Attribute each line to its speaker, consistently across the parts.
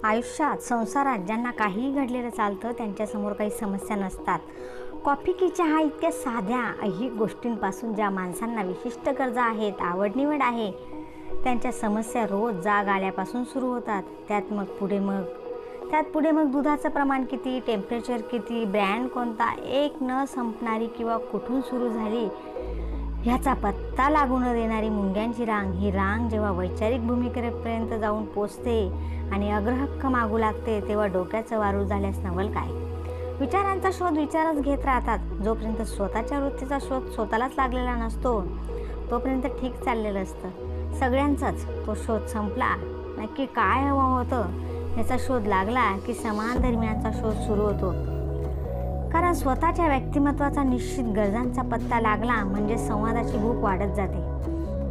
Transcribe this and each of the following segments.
Speaker 1: आयुष्यात, संसारात ज्यांना काहीही घडलेलं चालतं त्यांच्यासमोर काही समस्या नसतात. कॉफी की चहा इतक्या साध्या ऐहिक गोष्टींपासून ज्या माणसांना विशिष्ट गरजा आहेत, आवडनिवड आहे, त्यांच्या समस्या रोज जाग आल्यापासून सुरू होतात. त्यात पुढे मग दुधाचं प्रमाण किती, टेम्परेचर किती, ब्रँड कोणता, एक न संपणारी किंवा कुठून सुरू झाली ह्याचा पत्ता लागू न देणारी मुंग्यांची रांग. ही रांग जेव्हा वैचारिक भूमिकेपर्यंत जाऊन पोचते आणि अग्रहक्क मागू लागते तेव्हा डोक्याचं वारूळ झाल्यास नवल काय. विचारांचा शोध विचारच घेत राहतात. जोपर्यंत स्वतःच्या वृत्तीचा शोध स्वतःलाच लागलेला नसतो तोपर्यंत ठीक चाललेलं असतं सगळ्यांचाच. तो शोध संपला, नक्की काय हवं होतं याचा शोध लागला की समान दरम्यानचा शोध सुरू होतो. कारण स्वतःच्या व्यक्तिमत्वाचा निश्चित गरजांचा पत्ता लागला म्हणजे संवादाची भूक वाढत जाते.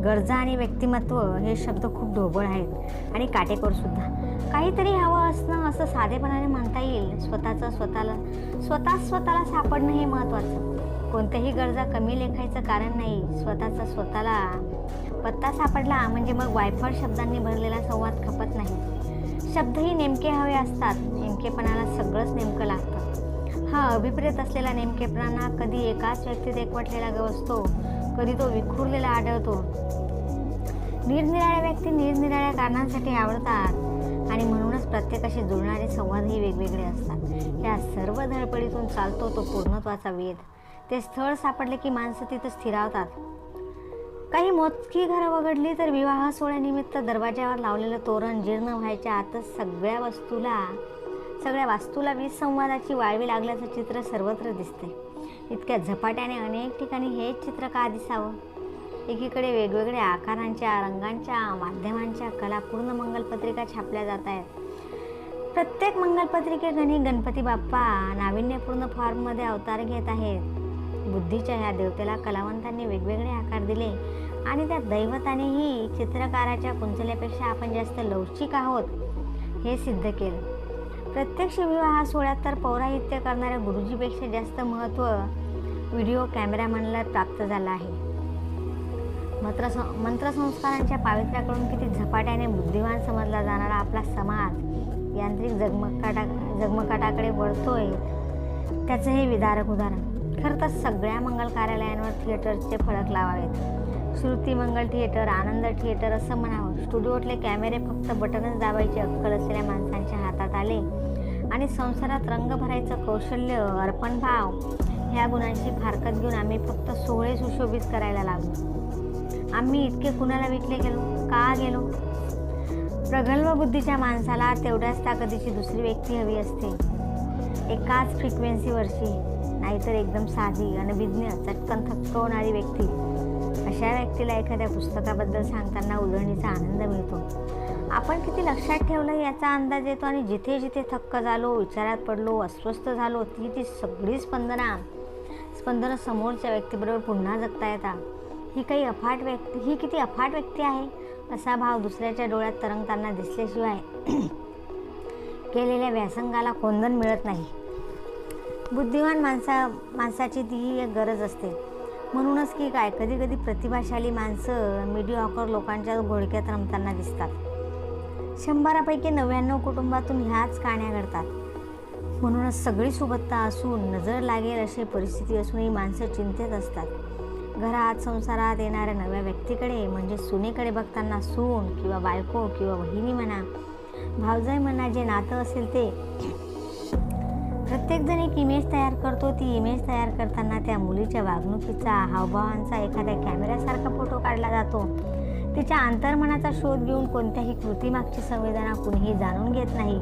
Speaker 1: गरजा आणि व्यक्तिमत्व हे शब्द खूप ढोबळ आहेत आणि काटेकोर सुद्धा. काहीतरी हवं असणं असं साधेपणाने म्हणता येईल. स्वतःला सापडणं हे महत्त्वाचं. कोणत्याही गरजा कमी लेखायचं कारण नाही. स्वतःला पत्ता सापडला म्हणजे मग वायफळ शब्दांनी भरलेला संवाद खपत नाही. शब्दही नेमके हवे असतात. नेमकेपणाला सगळंच नेमकं लागतं. हा अभिप्रेत असलेला नेमकेपणा कधी एकाच व्यक्तीत एकवटलेला असतो, कधी तो विखुरलेला आढळतो. निरनिराळ्या व्यक्ती निरनिराळ्या कारणांसाठी आवडतात आणि म्हणूनच प्रत्येकाशी जुळणारे संवादही वेगवेगळे असतात. या सर्व धडपडीतून चालतो तो पूर्णत्वाचा वेध. ते स्थळ सापडले की माणसं तिथं स्थिरावतात. काही मोजकी घरं वगळली तर विवाह सोहळ्यानिमित्त दरवाज्यावर लावलेलं तोरण जीर्ण व्हायच्या आतच सगळ्या वास्तूला विसंवादाची वाळवी लागल्याचं चित्र सर्वत्र दिसते. इतक्या झपाट्याने अनेक ठिकाणी हेच चित्र का दिसावं. एकीकडे वेगवेगळ्या आकारांच्या, रंगांच्या, माध्यमांच्या कलापूर्ण मंगलपत्रिका छापल्या जात आहेत. प्रत्येक मंगलपत्रिकेकडे गणपती बाप्पा नाविन्यपूर्ण फॉर्ममध्ये अवतार घेत आहेत. बुद्धीच्या ह्या देवतेला कलावंतांनी वेगवेगळे आकार दिले आणि त्या दैवतानेही चित्रकाराच्या कुंचल्यापेक्षा आपण जास्त लवचिक आहोत हे सिद्ध केलं. प्रत्यक्ष विवाह सोहळ्यात तर पौराहित्य करणाऱ्या गुरुजीपेक्षा जास्त महत्त्व व्हिडिओ कॅमेरामॅनला प्राप्त झालं आहे. मंत्रसंस्कारांच्या पावित्र्याकडून किती झपाट्याने बुद्धिमान समजला जाणारा आपला समाज यांत्रिक जगमगाटाकडे वळतोय त्याचं हे विदारक उदाहरण. खरं तर सगळ्या मंगल कार्यालयांवर थिएटरचे फलक लावावेत. श्रुती मंगल थिएटर, आनंद थिएटर असं म्हणावं. स्टुडिओतले कॅमेरे फक्त बटनच दाबायची अक्कल असलेल्या माणसांच्या हातात आले आणि संसारात रंग भरायचं कौशल्य, अर्पणभाव ह्या गुणांची फारकत घेऊन आम्ही फक्त सोहळे सुशोभित करायला लागलो. आम्ही इतके कुणाला विकले गेलो, का गेलो? प्रगल्भ बुद्धीच्या माणसाला तेवढ्याच ताकदीची दुसरी व्यक्ती हवी असते. एकाच फ्रिक्वेन्सीवरची, नाहीतर एकदम साधी, अनभिज्ञ, चटकन थकवणारी व्यक्ती. अशा व्यक्तीला एखाद्या पुस्तकाबद्दल सांगताना उजळणीचा आनंद मिळतो. आपण किती लक्षात ठेवलं याचा अंदाज येतो आणि जिथे जिथे थक्क झालो, विचारात पडलो, अस्वस्थ झालो ती सगळी स्पंदनं समोरच्या व्यक्तीबरोबर पुन्हा जगता येतात. ही किती अफाट व्यक्ती आहे असा भाव दुसऱ्याच्या डोळ्यात तरंगताना दिसल्याशिवाय केलेल्या व्यासंगाला कोंदण मिळत नाही. बुद्धिमान माणसाची तीही एक गरज असते. म्हणूनच की काय, कधी कधी प्रतिभाशाली माणसं मीडिऑकर लोकांच्या घोळक्यात रमताना दिसतात. 100पैकी 99 कुटुंबातून ह्याच कहाण्या घडतात. म्हणूनच सगळी सुबत्ता असून नजर लागेल अशी परिस्थिती असूनही माणसं चिंतेत असतात. घरात, संसारात येणाऱ्या नव्या व्यक्तीकडे म्हणजे सुनेकडे बघताना सून किंवा बायको किंवा वहिनी म्हणा, भावजाई म्हणा, जे नातं असेल ते प्रत्येकजण एक इमेज तयार करतो. ती इमेज तयार करताना त्या मुलीच्या वागणुकीचा, हावभावांचा एखाद्या कॅमेऱ्यासारखा फोटो काढला जातो. तिच्या अंतर्मनाचा शोध घेऊन कोणत्याही कृतीमागची संवेदना कुणीही जाणून घेत नाही.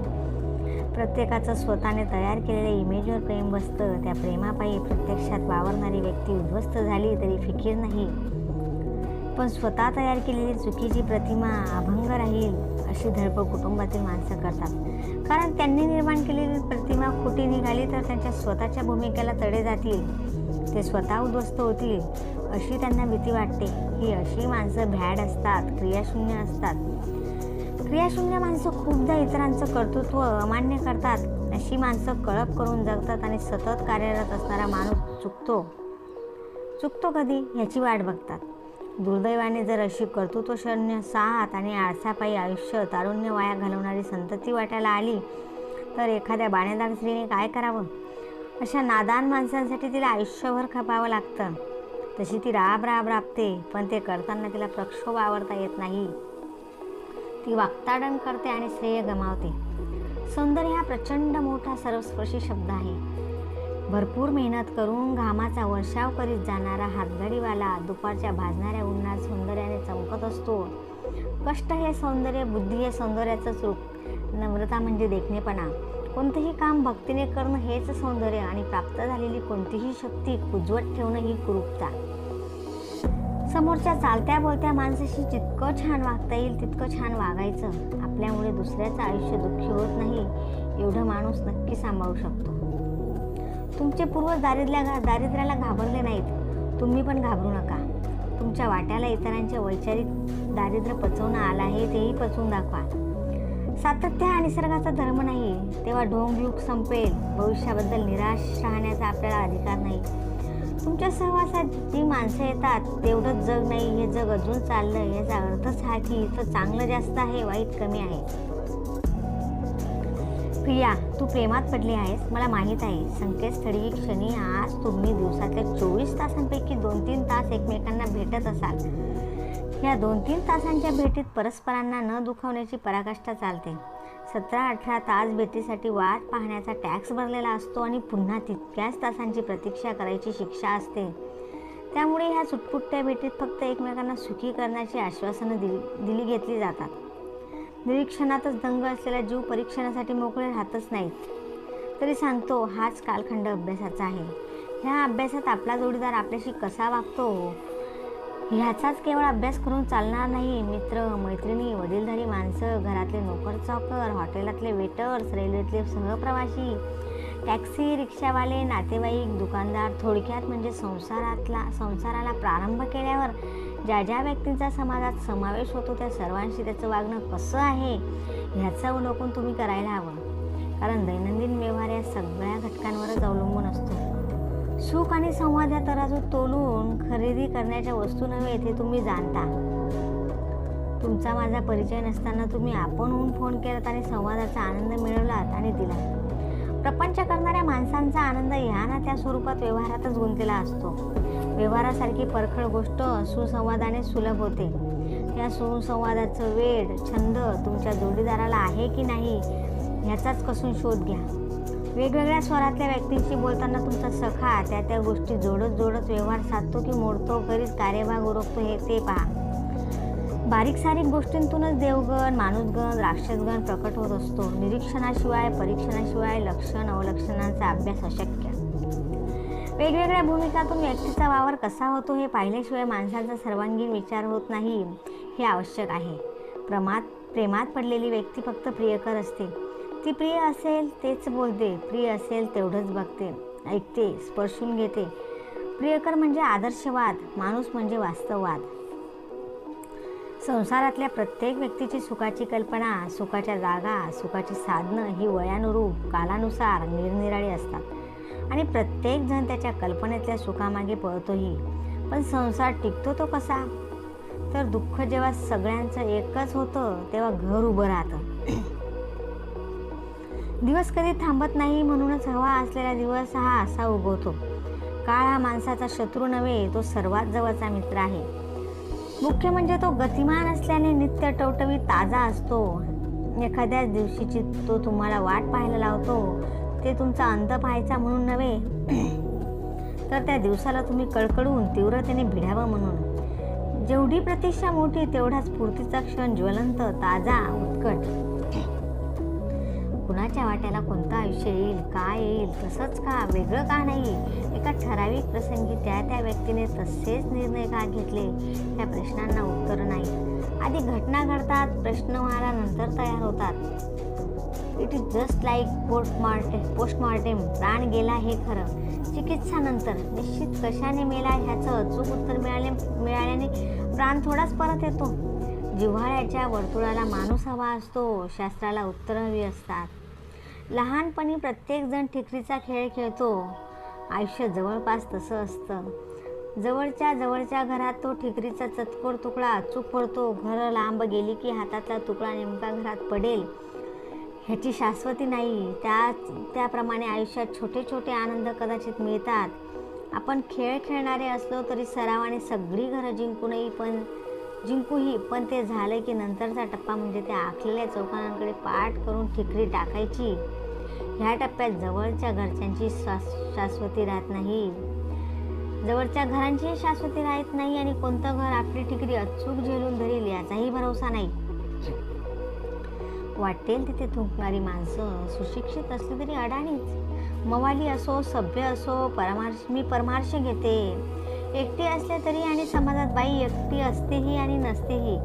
Speaker 1: प्रत्येकाचं स्वतःने तयार केलेल्या इमेजवर प्रेम बसतं. त्या प्रेमापायी प्रत्यक्षात वावरणारी व्यक्ती उद्ध्वस्त झाली तरी फिकीर नाही. पण स्वतः तयार केलेली चुकीची प्रतिमा अभंग राहील अशी धडपड कुटुंबातील माणसं करतात. कारण त्यांनी निर्माण केलेली प्रतिमा खोटी निघाली तर त्यांच्या स्वतःच्या भूमिकेला तडे जातील, ते स्वतः उद्ध्वस्त होतील अशी त्यांना भीती वाटते. ही अशी माणसं भ्याड असतात, क्रियाशून्य असतात. क्रियाशून्य माणसं खूपदा इतरांचं कर्तृत्व अमान्य करतात. अशी माणसं कळप करून जगतात आणि सतत कार्यरत असणारा माणूस चुकतो कधी ह्याची वाट बघतात. दुर्दैवाने जर अशी कर्तृत्वशून्य साथ आणि आळसापायी आयुष्य तारुण्य वाया घालवणारी संतती वाट्याला आली तर एखाद्या बाणेदार स्त्रीने काय करावं? अशा नादान माणसांसाठी तिला आयुष्यभर खपावं लागतं. तशी ती राबते, पण ते करताना तिला प्रक्षोभ आवरता येत नाही. ती वाक्ताडण करते आणि श्रेय गमावते. सौंदर्य हा प्रचंड मोठा सर्वस्पर्शी शब्द आहे. भरपूर मेहनत करून घामाचा वर्षाव करीत जाणारा हातगाडीवाला दुपारच्या भाजणाऱ्या उन्हात सौंदर्याने चमकत असतो. कष्ट हे सौंदर्य, बुद्धी हे सौंदर्याचंच रूप, नम्रता म्हणजे देखणेपणा, कोणतेही काम भक्तीने करणं हेच सौंदर्य आणि प्राप्त झालेली कोणतीही शक्ती कुजवत ठेवणं ही कुरूपता. समोरच्या चालत्या बोलत्या माणसाशी जितकं छान वागता येईल तितकं छान वागायचं. आपल्यामुळे दुसऱ्याचं आयुष्य दुःखी होत नाही एवढं माणूस नक्की सांभाळू शकतो. तुमचे पूर्वज दारिद्र्याला घाबरले नाहीत, तुम्ही पण घाबरू नका. तुमच्या वाट्याला इतरांचे वैचारिक दारिद्र्य पचवणं आलं आहे तेही पचवून दाखवा. सातत्य हा निसर्गाचा धर्म नाही, तेव्हा ढोंगयुग संपेल. भविष्याबद्दल निराश राहण्याचा आपल्याला अधिकार नाही. तुमच्या सहवासात जी माणसं येतात तेवढंच जग नाही, हे जग अजून चाललं. याचा अर्थच हा की इथं चांगलं जास्त आहे, वाईट कमी आहे. प्रिया, तू प्रेमात पडली आहेस, मला माहीत आहे. संकेतस्थळी क्षणी आज तुम्ही दिवसातल्या 24 तासांपैकी 2-3 तास एकमेकांना भेटत असाल. या 2-3 तासांच्या भेटीत परस्परांना न दुखावण्याची पराकाष्ठा चालते. 17-18 तास भेटीसाठी वाट पाहण्याचा टॅक्स भरलेला असतो आणि पुन्हा तितक्याच तासांची प्रतीक्षा करायची शिक्षा असते. त्यामुळे ह्या सुटपुटत्या भेटीत फक्त एकमेकांना सुखी करण्याची आश्वासनं दिली घेतली जातात. निरीक्षणातच दंग असलेला जीव परीक्षणासाठी मोकळे राहतच नाहीत. तरी सांगतो, हाच कालखंड अभ्यासाचा आहे. ह्या अभ्यासात आपला जोडीदार आपल्याशी कसा वागतो ह्याचाच केवळ अभ्यास करून चालणार नाही. मित्र, मैत्रिणी, वडीलधारी माणसं, घरातले नोकर चाकर, हॉटेलातले वेटर्स, रेल्वेतले सहप्रवासी, टॅक्सी रिक्षावाले, नातेवाईक, दुकानदार, थोडक्यात म्हणजे संसाराला प्रारंभ केल्यावर ज्या ज्या व्यक्तींचा समाजात समावेश होतो त्या सर्वांशी त्याचं वागणं कसं आहे ह्याचं अवलोकन तुम्ही करायला हवं. कारण दैनंदिन व्यवहार या सगळ्या घटकांवरच अवलंबून असतो. सुख आणि संवाद या तराजूत तोलून खरेदी करण्याच्या वस्तू नव्हे ते तुम्ही जाणता. तुमचा माझा परिचय नसताना तुम्ही आपण होऊन फोन केलात आणि संवादाचा आनंद मिळवलात आणि दिला. प्रपंच करणाऱ्या माणसांचा आनंद ह्या ना त्या स्वरूपात व्यवहारातच गुंतलेला असतो. व्यवहारासारखी परखड गोष्ट सुसंवादाने सुलभ होते. या सुसंवादाचं वेड, छंद तुमच्या जोडीदाराला आहे की नाही ह्याचाच कसून शोध घ्या. वेगवेगळ्या स्वरातल्या व्यक्तींशी बोलताना तुमचा सखा त्या गोष्टी जोडत व्यवहार साधतो की मोडतो, करीत कार्यभाग उरकतो हे ते पहा. बारीक सारीक गोष्टींतूनच देवगण, माणूसगण, राक्षसगण प्रकट होत असतो. निरीक्षणाशिवाय, परीक्षणाशिवाय लक्षण अवलक्षणांचा अभ्यास अशक्य. वेगवेगळ्या भूमिकातून व्यक्तीचा वावर कसा होतो हे पाहिल्याशिवाय माणसाचा सर्वांगीण विचार होत नाही हे आवश्यक आहे. प्रेमात पडलेली व्यक्ती फक्त प्रियकर असते. ती प्रिय असेल तेच बोलते, प्रिय असेल तेवढंच बघते, ऐकते, स्पर्शून घेते. प्रियकर म्हणजे आदर्शवाद, माणूस म्हणजे वास्तववाद. संसारातल्या प्रत्येक व्यक्तीची सुखाची कल्पना, सुखाच्या जागा, सुखाची साधनं ही वयानुरूप, कालानुसार निरनिराळी असतात आणि प्रत्येक जण त्याच्या कल्पनेतल्या सुखामागे पळतोही. पण संसार टिकतो तो कसा? तर दुःख जेव्हा सगळ्यांचं एकच होतं तेव्हा घर उभं राहतं. दिवस कधी थांबत नाही, म्हणूनच हवा असलेला दिवस हा असा उगवतो. काळ हा माणसाचा शत्रू नव्हे, तो सर्वात जवळचा मित्र आहे. मुख्य म्हणजे तो गतिमान असल्याने नित्य टवटवीत ताजा असतो. एखाद्याच दिवशीची तो तुम्हाला वाट पाहायला लावतो. ते तुमचा अंत पाहायचा म्हणून नव्हे, तर त्या दिवसाला तुम्ही कळकळून तीव्रतेने भिडावं म्हणून. जेवढी प्रतीक्षा मोठी तेवढाच स्फूर्तीचा क्षण ज्वलंत, ताजा, उत्कट. कुणाच्या वाट्याला कोणतं आयुष्य येईल, काय येईल, तसंच का, वेगळं का नाही, एका ठराविक प्रसंगी त्या व्यक्तीने तसेच निर्णय का घेतले या प्रश्नांना उत्तर नाही. आधी घटना घडतात, प्रश्नमाला नंतर तयार होतात. It is just like postmortem. प्राण गेला हे खरं, चिकित्सा नंतर. निश्चित कशाने मेला ह्याचं अचूक उत्तर मिळाल्याने प्राण थोडाच परत येतो. जिव्हाळ्याच्या वर्तुळाला माणूस हवा असतो, शास्त्राला उत्तरं हवी असतात. लहानपणी प्रत्येकजण ठिकरीचा खेळ खेळतो. आयुष्य जवळपास तसं असतं. जवळच्या घरात तो ठिकरीचा चतकोर तुकडा अचूक पडतो. घर लांब गेली की हातातला तुकडा नेमका घरात पडेल ह्याची शाश्वती नाही. त्याप्रमाणे आयुष्यात छोटे छोटे आनंद कदाचित मिळतात. आपण खेळ खेळणारे असलो तरी सरावाने सगळी घरं जिंकूही, पण ते झालं की नंतरचा टप्पा म्हणजे त्या आखलेल्या चौकांकडे पाठ करून ठिकरी टाकायची. ह्या टप्प्यात जवळच्या घरच्यांची शाश्वती राहत नाही. जवळच्या घरांचीही शाश्वती राहत नाही आणि कोणतं घर आपली ठिकरी अचूक झेलून धरेल याचाही भरोसा नाही. वाटेल तिथे थुंकणारी माणसं सुशिक्षित असली तरी अडाणीच. मवाली असो, सभ्य असो, मी परमार्श घेते. एकटी असले तरी आणि समाजात बाई एकटी असतेही आणि नसतेही.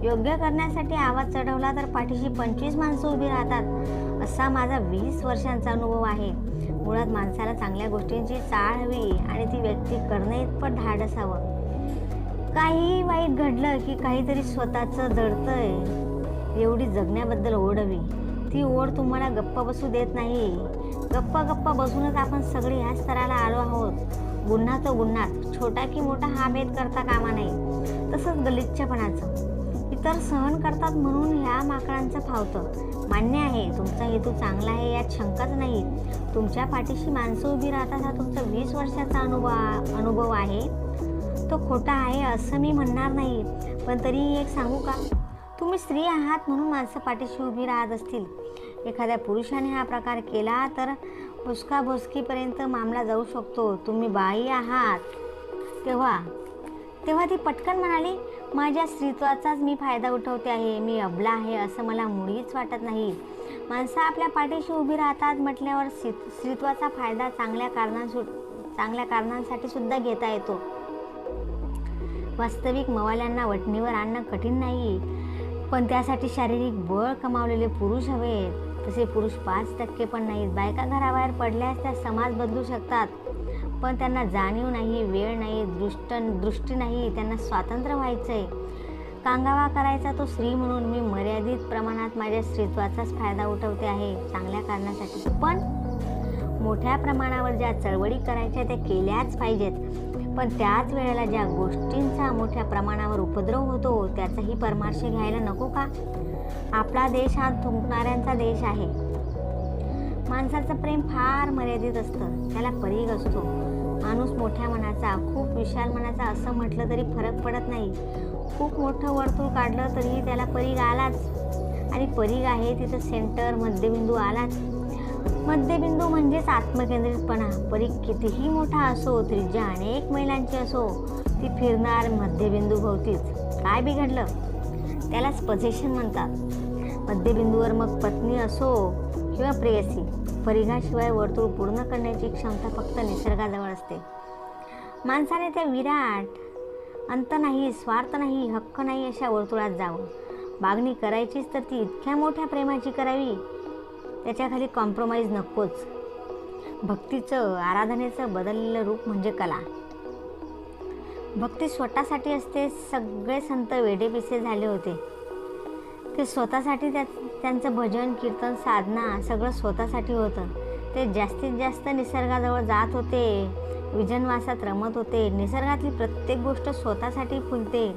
Speaker 1: योग्य करण्यासाठी आवाज चढवला तर पाठीशी 25 माणसं उभी राहतात असा माझा 20 वर्षांचा अनुभव आहे. मुळात माणसाला चांगल्या गोष्टींची चाळ हवी आणि ती व्यक्ती करणे इतपत धाडस हवं. काहीही वाईट घडलं की काहीतरी स्वतःचं जडतंय एवढी जगण्याबद्दल ओढ हवी. ती ओढ तुम्हाला गप्प बसू देत नाही. गप्प बसूनच आपण सगळे ह्या स्तराला आलो आहोत. गुन्हा तो गुन्हाच, छोटा की मोठा हा भेद करता कामा नाही. तसंच गलिच्छपणाचं इतर सहन करतात म्हणून ह्या माकडांचं फावतं. मान्य आहे, तुमचा हेतू चांगला आहे यात शंकाच नाही. तुमच्या पाठीशी माणसं उभी राहतात हा तुमचा 20 वर्षाचा अनुभव आहे. तो खोटा आहे असं मी म्हणणार नाही, पण तरीही एक सांगू का? तुम्ही स्त्री आहात म्हणून माणसं पाठीशी उभी राहत असतील. एखाद्या पुरुषाने हा प्रकार केला तर भुसकाभुसकीपर्यंत मामला जाऊ शकतो. तुम्ही बाई आहात. तेव्हा ती पटकन म्हणाली, माझ्या स्त्रीत्वाचाच मी फायदा उठवते आहे. मी अबला आहे असं मला मुळीच वाटत नाही. माणसं आपल्या पाठीशी उभी राहतात म्हटल्यावर स्त्रीत्वाचा फायदा चांगल्या कारणांसाठी सुद्धा घेता येतो. वास्तविक मवाल्यांना वटणीवर आणणं कठीण नाही, पण त्यासाठी शारीरिक बळ कमावलेले पुरुष हवेत. तसे पुरुष 5% पण नाहीत. बायका घराबाहेर पडल्यास त्या समाज बदलू शकतात, पण त्यांना जाणीव नाही, वेळ नाही, दृष्टी नाही. त्यांना स्वातंत्र्य व्हायचंय. कांगावा करायचा तो स्त्री म्हणून मी मर्यादित प्रमाणात माझ्या स्त्रीत्वाचाच फायदा उठवते आहे, चांगल्या कारणासाठी. पण मोठ्या प्रमाणावर ज्या चळवळी करायच्या त्या केल्याच पाहिजेत. पण त्याच वेळेला ज्या गोष्टींचा मोठ्या प्रमाणावर उपद्रव होतो त्याचाही परामर्श घ्यायला नको का? आपला देश हा थुंकणाऱ्यांचा देश आहे. माणसाचं प्रेम फार मर्यादित असतं, त्याला परीघ असतो. माणूस मोठ्या मनाचा, खूप विशाल मनाचा असं म्हटलं तरी फरक पडत नाही. खूप मोठं वर्तुळ काढलं तरीही त्याला परीघ आलाच. आणि परीघ आहे तिथं सेंटर, मध्यबिंदू आलाच. मध्यबिंदू म्हणजेच आत्मकेंद्रितपणा. परीघ कितीही मोठा असो, त्रिज्या अनेक मैलांची असो, ती फिरणार मध्यबिंदू भोवतीच. काय बिघडलं? त्यालाच पोझिशन म्हणतात. मध्यबिंदूवर मग पत्नी असो किंवा प्रेयसी, परिघाशिवाय वर्तुळ पूर्ण करण्याची क्षमता फक्त निसर्गाजवळ असते. माणसाने त्या विराट, अंत नाही, स्वार्थ नाही, हक्क नाही अशा वर्तुळात जावं. मागणी करायचीच तर ती इतक्या मोठ्या प्रेमाची करावी, त्याच्याखाली कॉम्प्रोमाइज नकोच. भक्तीचं, आराधनेचं बदललेलं रूप म्हणजे कला. भक्ती स्वतःसाठी असते. सगळे संत वेडेपिसे झाले होते. ते स्वतःसाठी त्यांचं भजन, कीर्तन, साधना सगळं स्वतःसाठी होतं. ते जास्तीत जास्त निसर्गाजवळ जात होते, विजनवासात रमत होते. निसर्गातली प्रत्येक गोष्ट स्वतःसाठी फुलते.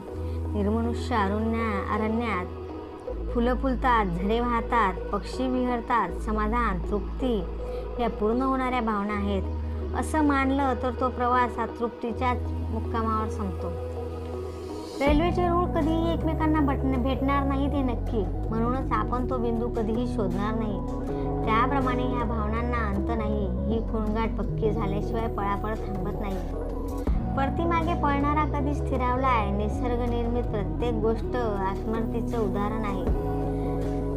Speaker 1: निर्मनुष्य अरण्यात फुलं फुलतात, झरे वाहतात, पक्षी विहरतात. समाधान, तृप्ती या पूर्ण होणाऱ्या भावना आहेत असं मानलं तर तो प्रवास हा तृप्तीच्याच मुक्कामावर संपतो. रेल्वेचे रूळ कधीही एकमेकांना भेटणार नाहीत हे नक्की, म्हणूनच आपण तो बिंदू कधीही शोधणार नाही. त्याप्रमाणे ह्या भावनांना अंत नाही. ही खूणगाठ पक्की झाल्याशिवाय पळापळ थांबत नाही. परतीमागे पळणारा कधी स्थिरावलाय. निसर्गनिर्मित प्रत्येक गोष्ट आत्मरतीचं उदाहरण आहे.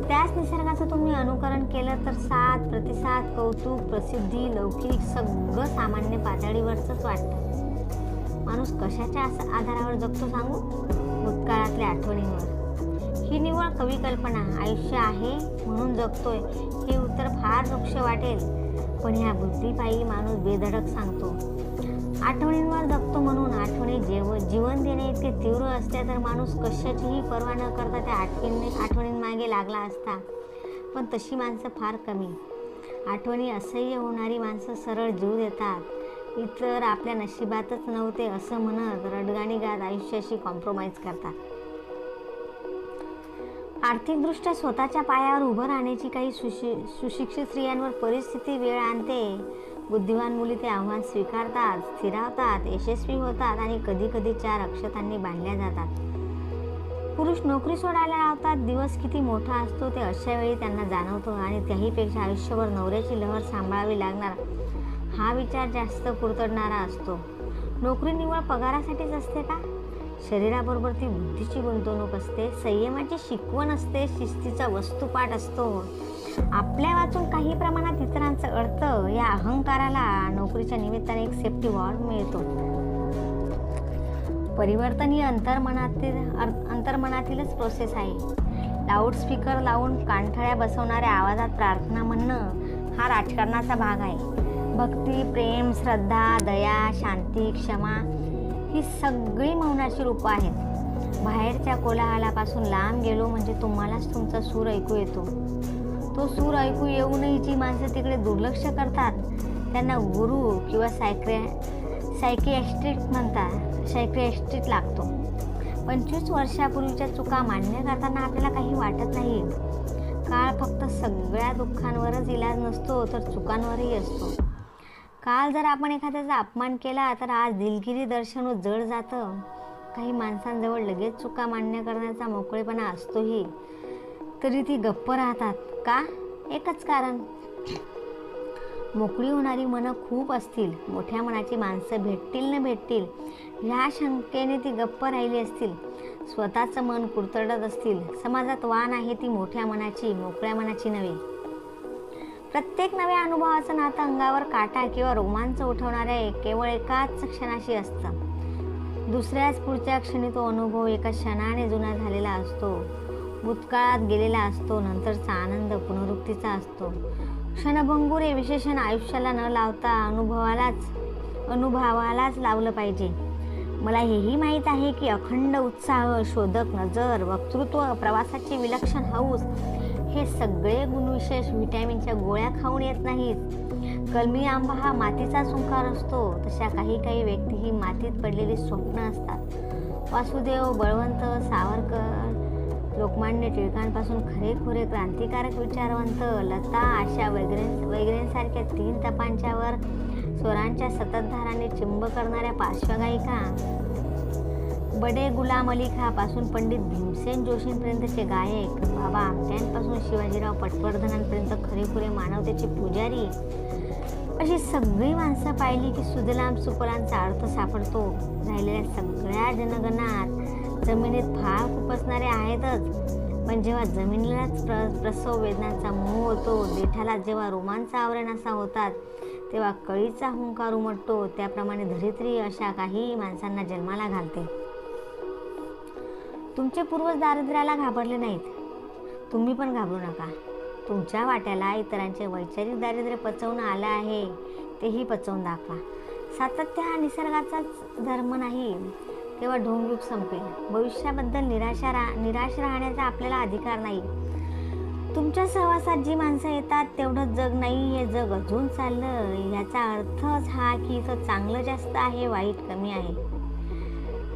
Speaker 1: त्याच निसर्गाचं तुम्ही अनुकरण केलं तर साथ, प्रतिसाद, कौतुक, प्रसिद्धी, लौकिक सगळं सामान्य पातळीवरचंच वाटतं. माणूस कशाच्या आधारावर जगतो सांगू? भूतकाळातल्या आठवणींवर. ही निव्वळ कवी कल्पना. आयुष्य आहे म्हणून जगतोय हे उत्तर फार वृक्ष वाटेल, पण ह्या बुद्धीपायी माणूस बेधडक सांगतो आठवणींवर जगतो म्हणून. आठवणी जीवन देणे इतके तीव्र असते तर माणूस कशाचीही पर्वा न करता त्या आठवणींमागे लागला असता. पण तशी माणसं फार कमी. आठवणी असह्य होणारी माणसं सरळ जीव देतात. इतर आपल्या नशिबातच नव्हते असं म्हणत रडगाणी गात आयुष्याशी कॉम्प्रोमाइज करतात. आर्थिकदृष्ट्या स्वतःच्या पायावर उभं राहण्याची काही सुशिक्षित स्त्रियांवर परिस्थिती वेळ आणते. बुद्धिमान मुली ते आव्हान स्वीकारतात, स्थिरावतात, यशस्वी होतात आणि कधी कधी 4 अक्षतांनी बांधल्या जातात. पुरुष नोकरी सोडायला लावतात. दिवस किती मोठा असतो ते अशा वेळी त्यांना जाणवतं आणि त्याहीपेक्षा आयुष्यभर नवऱ्याची लहर सांभाळावी लागणार हा विचार जास्त कुरतडणारा असतो. नोकरी निव्वळ पगारासाठीच असते का? शरीराबरोबर ती बुद्धीची गुंतवणूक असते, संयमाची शिकवण असते, शिस्तीचा वस्तुपाठ असतो. आपल्या वाचून काही प्रमाणात इतरांचा अर्थ या अहंकाराला नोकरीच्या निमित्ताने एक सेफ्टी वॉर्ड मिळतो. परिवर्तन ही अंतर्मनातीलच प्रोसेस आहे. लाऊडस्पीकर लावून कानठळ्या बसवणाऱ्या आवाजात प्रार्थना म्हणणं हा राजकारणाचा भाग आहे. भक्ती, प्रेम, श्रद्धा, दया, शांती, क्षमा ही सगळी मौनाची रूपं आहेत. बाहेरच्या कोलाहलापासून लांब गेलो म्हणजे तुम्हालाच तुमचा सूर ऐकू येतो. तो सूर ऐकू येऊनही जी माणसं तिकडे दुर्लक्ष करतात त्यांना गुरु किंवा सायकियाट्रिस्ट लागतो. 25 वर्षापूर्वीच्या चुका मान्य करताना आपल्याला काही वाटत नाही. काळ फक्त सगळ्या दुःखांवरच इलाज नसतो तर चुकांवरही असतो. काल जर आपण एखाद्याचा अपमान केला तर आज दिलगिरी दर्शनू जड जातं. काही माणसांजवळ लगेच चुका मान्य करण्याचा मोकळेपणा असतोही, तरी ती गप्प राहतात का? एकच कारण, मोकळी होणारी मनं खूप असतील. मोठ्या मनाची माणसं भेटतील न भेटतील ह्या शंकेने ती गप्प राहिली असतील. स्वतःचं मन कुरतडत असतील. समाजात वाण आहे ती मोठ्या मनाची, मोकळ्या मनाची नव्हे. प्रत्येक नव्या अनुभवाचं नातं अंगावर काटा किंवा रोमांच उठवणाऱ्या केवळ एकाच क्षणाशी असतं. दुसऱ्याच पुढच्या क्षणी तो अनुभव एका क्षणाने जुना झालेला असतो, भूतकाळात गेलेला असतो. नंतरचा आनंद पुनरुक्तीचा असतो. क्षणभंगूर हे विशेषण आयुष्याला न लावता अनुभवालाच लावलं पाहिजे. मला हेही माहीत आहे की अखंड उत्साह, शोधक नजर, वक्तृत्व, प्रवासाची विलक्षण हौस हे सगळे गुणविशेष व्हिटॅमिनच्या गोळ्या खाऊन येत नाहीत. कलमी आंबा हा मातीचा सुंकार असतो. तशा काही व्यक्ती ही मातीत पडलेली स्वप्न असतात. वासुदेव, बळवंत, सावरकर, लोकमान्य टिळकांपासून खरेखुरे क्रांतिकारक विचारवंत लता, आशा वगैरेंसारख्या 3 तपांच्या वर स्वरांच्या सततधाराने चिंब करणाऱ्या पार्श्वगायिका, बडे गुलाम अली खां पासून पंडित भीमसेन जोशींपर्यंतचे गायक, बाबा आमट्यांपासून शिवाजीराव पटवर्धनांपर्यंत खरेखुरे मानवतेचे पुजारी, अशी सगळी माणसं पाहिली की सुजलाम सुफलांचा अर्थ सापडतो. राहिलेल्या सगळ्या जनगणात जमिनीत फाळ खुपसणारे आहेतच, पण जेव्हा जमिनीलाच प्रसव वेदनांचा मोह होतो, देठाला जेव्हा रोमांच आवरणासा होतात, तेव्हा कळीचा हुंकार उमटतो. त्याप्रमाणे धरित्री अशा काही माणसांना जन्माला घालते. तुमचे पूर्वज दारिद्र्याला घाबरले नाहीत, तुम्ही पण घाबरू नका. तुमच्या वाट्याला इतरांचे वैचारिक दारिद्र्य पचवणं आलं आहे तेही पचवून दाखवा. सातत्य हा निसर्गाचाच धर्म नाही, तेव्हा ढोंगयुग संपेल. भविष्याबद्दल निराश राहण्याचा आपल्याला अधिकार नाही. तुमच्या सहवासात जी माणसं येतात तेवढंच जग नाही, हे जग अजून चाललं. याचा अर्थच हा की इथं चांगलं जास्त आहे, वाईट कमी आहे.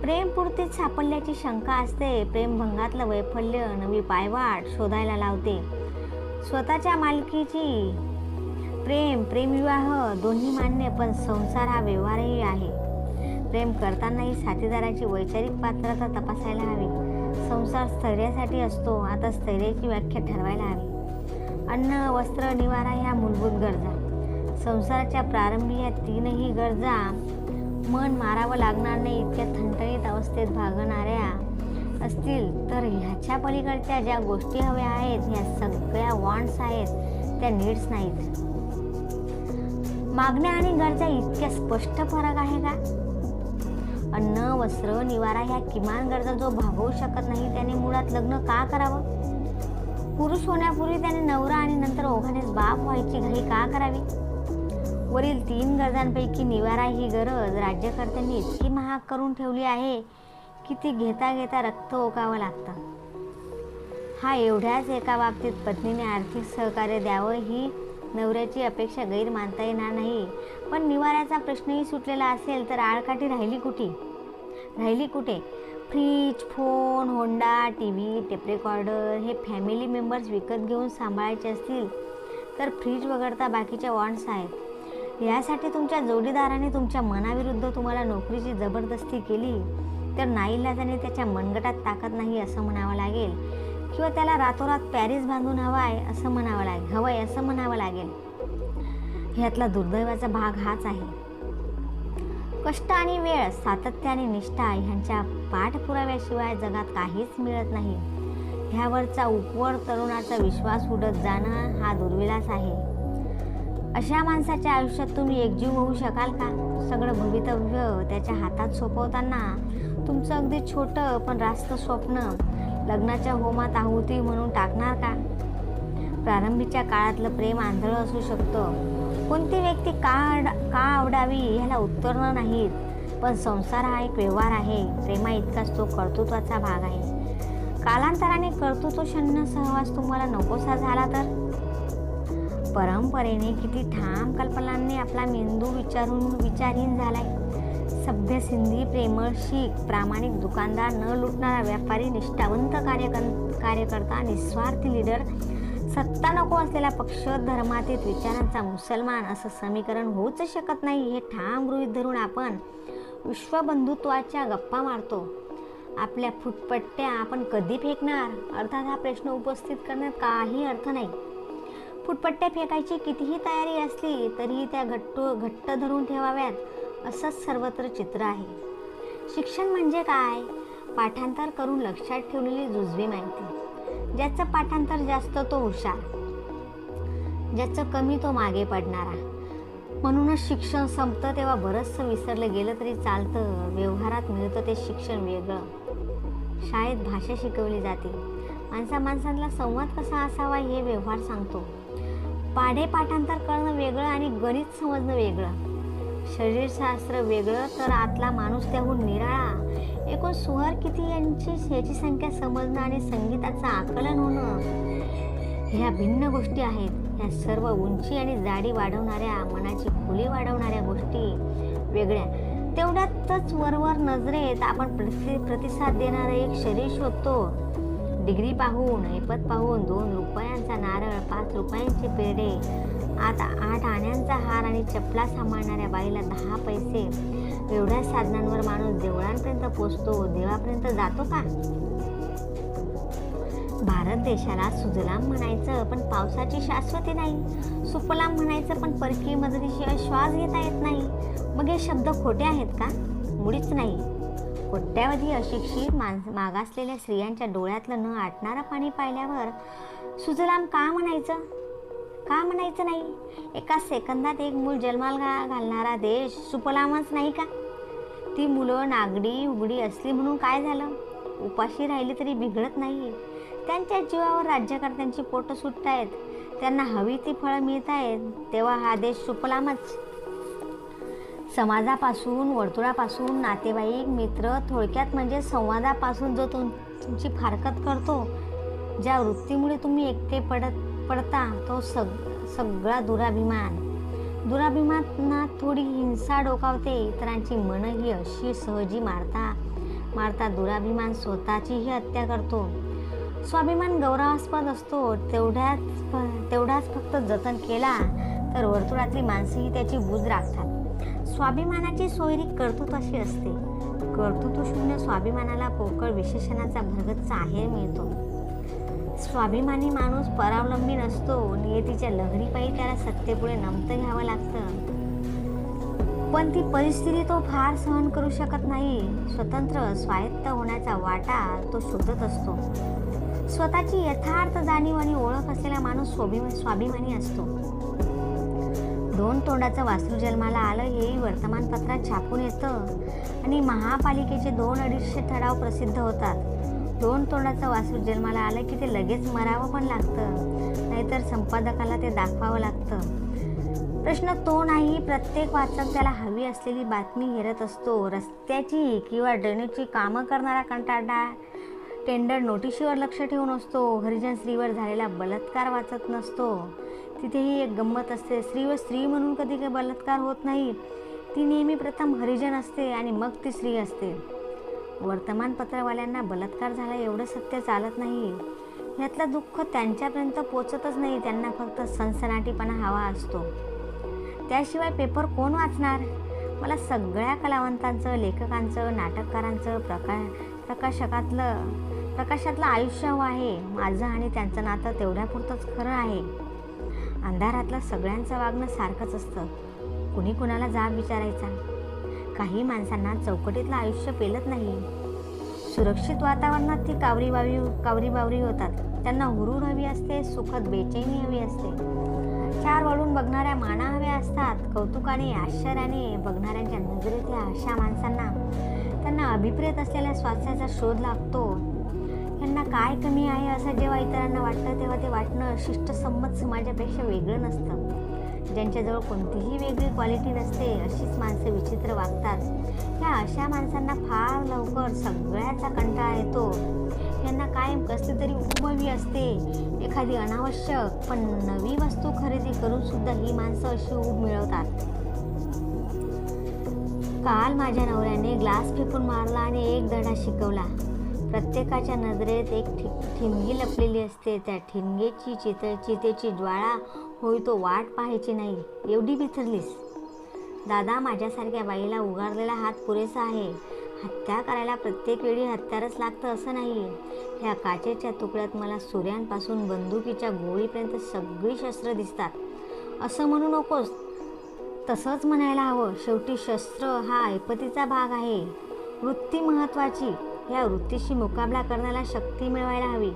Speaker 1: प्रेमपूर्तीत सापडल्याची शंका असते. प्रेमभंगातलं वैफल्य नवी पायवाट शोधायला लावते. स्वतःच्या मालकीची प्रेमविवाह दोन्ही मान्य, पण संसार हा व्यवहारही आहे. प्रेम करतानाही साथीदाराची वैचारिक पात्रता तपासायला हवी. संसार स्थैर्यासाठी असतो, आता स्थैर्याची व्याख्या ठरवायला हवी. अन्न, वस्त्र, निवारा ह्या मूलभूत गरजा. संसाराच्या प्रारंभी या 3ही गरजा मन मारावं लागणार नाही इतक्या ठणठणीत अवस्थेत भागणाऱ्या असतील तर ह्याच्या पलीकडच्या ज्या गोष्टी हव्या आहेत, ह्या सगळ्या वॉन्ट्स आहेत, त्या नीड्स नाहीत. मागण्या आणि गरजा इतक्या स्पष्ट फरक आहे का? अन्न, वस्त्र, निवारा ह्या किमान गरजा जो भागवू शकत नाही त्याने मुळात लग्न का करावं? पुरुष होण्यापूर्वी त्याने नवरा आणि नंतर ओघानेच बाप व्हायची घाई का करावी? वरील 3 गरजांपैकी निवारा ही गरज राज्यकर्त्यांनी इतकी महाग करून ठेवली आहे की ती घेता रक्त ओकावं लागतं. हा एवढ्याच एका बाबतीत पत्नीने आर्थिक सहकार्य द्यावं ही नवऱ्याची अपेक्षा गैर मानता येणार नाही, पण निवाऱ्याचा प्रश्नही सुटलेला असेल तर आडकाठी राहिली कुठे? Fridge, phone, Honda, T V, tape recorder हे फॅमिली मेंबर्स विकत घेऊन सांभाळायचे असतील तर फ्रीज वगळता बाकीच्या वॉन्ट्स आहेत. यासाठी तुमच्या जोडीदाराने तुमच्या मनाविरुद्ध तुम्हाला नोकरीची जबरदस्ती केली तर नाईलाजाने त्याच्या मनगटात ताकद नाही असं म्हणावं लागेल, किंवा त्याला रातोरात पॅरिस बांधून हवंय असं म्हणावं लागेल. ह्यातला दुर्दैवाचा भाग हाच आहे. कष्ट आणि वेळ, सातत्य आणि निष्ठा ह्यांच्या पाठपुराव्याशिवाय जगात काहीच मिळत नाही. ह्यावरचा उपवर तरुणाचा विश्वास उडत जाणं हा दुर्विलास आहे. अशा माणसाच्या आयुष्यात तुम्ही एकजीव होऊ शकाल का? सगळं भवितव्य त्याच्या हातात सोपवताना तुमचं अगदी छोटं पण रास्त स्वप्न लग्नाच्या होमात आहुती म्हणून टाकणार का? प्रारंभीच्या काळातलं प्रेम आंधळं असू शकतं. कोणती व्यक्ती का आवडावी ह्याला उत्तरं नाहीत, पण संसार हा एक व्यवहार आहे. प्रेमा इतकाच तो कर्तृत्वाचा भाग आहे. कालांतराने कर्तृत्वशून्य सहवास तुम्हाला नकोसा झाला तर? परंपरेने किती ठाम कल्पनांनी आपला मेंदू विचारहीन झालाय. सभ्य सिंधी, प्रेमळ शीख, प्रामाणिक दुकानदार, न लुटणारा व्यापारी, निष्ठावंत कार्यकर्ता, निस्वार्थी लीडर, सत्ता नको असलेला पक्ष, धर्मातीत विचारांचा मुसलमान असं समीकरण होऊच शकत नाही हे ठाम गृहीत धरून आपण विश्वबंधुत्वाच्या गप्पा मारतो. आपल्या फुटपट्ट्या आपण कधी फेकणार? अर्थात हा प्रश्न उपस्थित करण्यात काही अर्थ नाही. फुटपट्ट्या फेकायची कितीही तयारी असली तरीही त्या घट्ट धरून ठेवाव्यात असंच सर्वत्र चित्र आहे. शिक्षण म्हणजे काय? पाठांतर करून लक्षात ठेवलेली जुजवी माहिती. ज्याचं पाठांतर जास्त तो हुशार, ज्याचं कमी तो मागे पडणारा. म्हणूनच शिक्षण संपतं तेव्हा बरंचसं विसरलं गेलं तरी चालतं. व्यवहारात मिळतं ते शिक्षण वेगळं. शाळेत भाषा शिकवली जाते. माणसांतला संवाद कसा असावा हे व्यवहार सांगतो. पाढे पाठांतर करणं वेगळं आणि गणित समजणं वेगळं. शरीरशास्त्र वेगळं तर आतला माणूस त्याहून निराळा. एकूण सुहर किती याची संख्या समजणं आणि संगीताचं आकलन होणं ह्या भिन्न गोष्टी आहेत. ह्या सर्व उंची आणि जाडी वाढवणाऱ्या, मनाची खोली वाढवणाऱ्या गोष्टी वेगळ्या. तेवढ्यातच वरवर नजरेत आपण प्रतिसाद देणारं एक शरीर शोधतो. डिग्री पाहून, ऐपत पाहून 2 रुपयांचा नारळ, 5 रुपयांचे पेढे, आता 8 आण्यांचा हार आणि चपला सांभाळणाऱ्या बाईला 10 पैसे, एवढ्या साधनांवर माणूस देवळांपर्यंत पोचतो. देवापर्यंत जातो का? भारत देशाला सुजलाम म्हणायचं पण पावसाची शाश्वती नाही, सुफलाम म्हणायचं पण परकीय मदतीशिवाय श्वास घेता येत नाही. मग हे शब्द खोटे आहेत का? मुळीच नाही. कोट्यावधी अशिक्षित मागासलेल्या स्त्रियांच्या डोळ्यातलं न आटणारं पाणी पाहिल्यावर सुजलाम का म्हणायचं नाही? एका सेकंदात एक मूल जन्माला घालणारा देश सुफलामच नाही का? ती मुलं नागडी उघडी असली म्हणून काय झालं? उपाशी राहिली तरी बिघडत नाही. त्यांच्या जीवावर राज्यकर्त्यांची पोटं सुटतायत, त्यांना हवी ती फळं मिळतायत, तेव्हा हा देश सुफलामच. समाजापासून, वर्तुळापासून, नातेवाईक, मित्र, थोडक्यात म्हणजे संवादापासून जो तुमची फारकत करतो, ज्या वृत्तीमुळे तुम्ही एकटे पडता तो सगळा दुराभिमानात थोडी हिंसा डोकावते. इतरांची मनं ही अशी सहजी मारता दुराभिमान स्वतःचीही हत्या करतो. स्वाभिमान गौरवास्पद असतो, तेवढाच फक्त जतन केला तर वर्तुळातली माणसंही त्याची बूज राखतात. स्वाभिमानाची सोयरी कर्तृत्वाशी असते. कर्तृत्वशून्य स्वाभिमानाला पोकळ विशेषणाचा भरगच्च आहेर मिळतो. स्वाभिमानी माणूस परावलंबी नसतो. नियतीच्या लहरीपायी त्याला सत्तेपुढे नमतं घ्यावं लागतं, पण ती परिस्थिती तो फार सहन करू शकत नाही. स्वतंत्र स्वायत्त होण्याचा वाटा तो शोधत असतो. स्वतःची यथार्थ जाणीव आणि ओळख असलेला माणूस स्वाभिमानी असतो. 2 तोंडाचं वासरू जन्माला आलं हेही वर्तमानपत्रात छापून येतं आणि महापालिकेचे 200-250 ठराव प्रसिद्ध होतात. 2 तोंडाचं वासरू जन्माला आलं की ते लगेच मरावं पण लागतं, नाहीतर संपादकाला ते दाखवावं लागतं. प्रश्न तो नाही, प्रत्येक वाचक त्याला हवी असलेली बातमी हेरत असतो. रस्त्याची किंवा ड्रेनेजची कामं करणारा कंटाळा टेंडर नोटिशीवर लक्ष ठेवून असतो. हरिजन स्त्रीवर झालेला बलात्कार वाचत नसतो. तिथेही एक गंमत असते. स्त्री व स्त्री म्हणून कधी काही बलात्कार होत नाही. ती नेहमी प्रथम हरिजन असते आणि मग ती स्त्री असते. वर्तमानपत्रवाल्यांना बलात्कार झाला एवढं सत्य चालत नाही. यातलं दुःख त्यांच्यापर्यंत पोचतच नाही. त्यांना फक्त सनसनाटीपणा हवा असतो. त्याशिवाय पेपर कोण वाचणार? मला सगळ्या कलावंतांचं, लेखकांचं, नाटककारांचं, प्रकाशातलं आयुष्य हवं आहे. माझं आणि त्यांचं नातं तेवढ्यापुरतंच खरं आहे. अंधारातलं सगळ्यांचं वागणं सारखंच असतं. कुणी कुणाला जाब विचारायचा? काही माणसांना चौकटीतलं आयुष्य पेलत नाही. सुरक्षित वातावरणात ती कावरी-बावरी होतात. त्यांना हुरूर हवी असते, सुखद बेचैनी हवी असते. चार वळून बघणाऱ्या माना हव्या असतात. कौतुकाने, आश्चर्याने बघणाऱ्यांच्या नजरेत अशा माणसांना त्यांना अभिप्रेत असलेल्या स्वास्थ्याचा शोध लागतो. यांना काय कमी आहे असं जेव्हा इतरांना वाटतं तेव्हा ते वाटणं शिष्टसंमत समाजापेक्षा वेगळं नसतं. ज्यांच्याजवळ कोणतीही वेगळी क्वालिटी नसते अशीच माणसं विचित्र वागतात. ह्या अशा माणसांना फार लवकर सगळ्याचा कंटाळा येतो. यांना कायम कसली तरी ऊब हवी असते. एखादी अनावश्यक पण नवी वस्तू खरेदी करून सुद्धा ही माणसं अशी ऊब मिळवतात. काल माझ्या नवऱ्याने ग्लास फेकून मारला आणि एक धडा शिकवला. प्रत्येकाच्या नजरेत एक ठिणगी लपलेली असते. त्या ठिणगेची चितेची ज्वाळा होई तो वाट पाहायची नाही. एवढी बिथरलीस? दादा, माझ्यासारख्या बाईला उगारलेला हात पुरेसा आहे. हत्या करायला प्रत्येक वेळी हत्यारच लागतं असं नाही. ह्या काचेच्या तुकड्यात मला सूर्यांपासून बंदुकीच्या गोळीपर्यंत सगळी शस्त्र दिसतात असं म्हणू नकोस. तसंच म्हणायला हवं. शेवटी शस्त्र हा ऐपतीचा भाग आहे. वृत्ती महत्त्वाची. ह्या वृत्तीशी मुकाबला करण्याला शक्ती मिळवायला हवी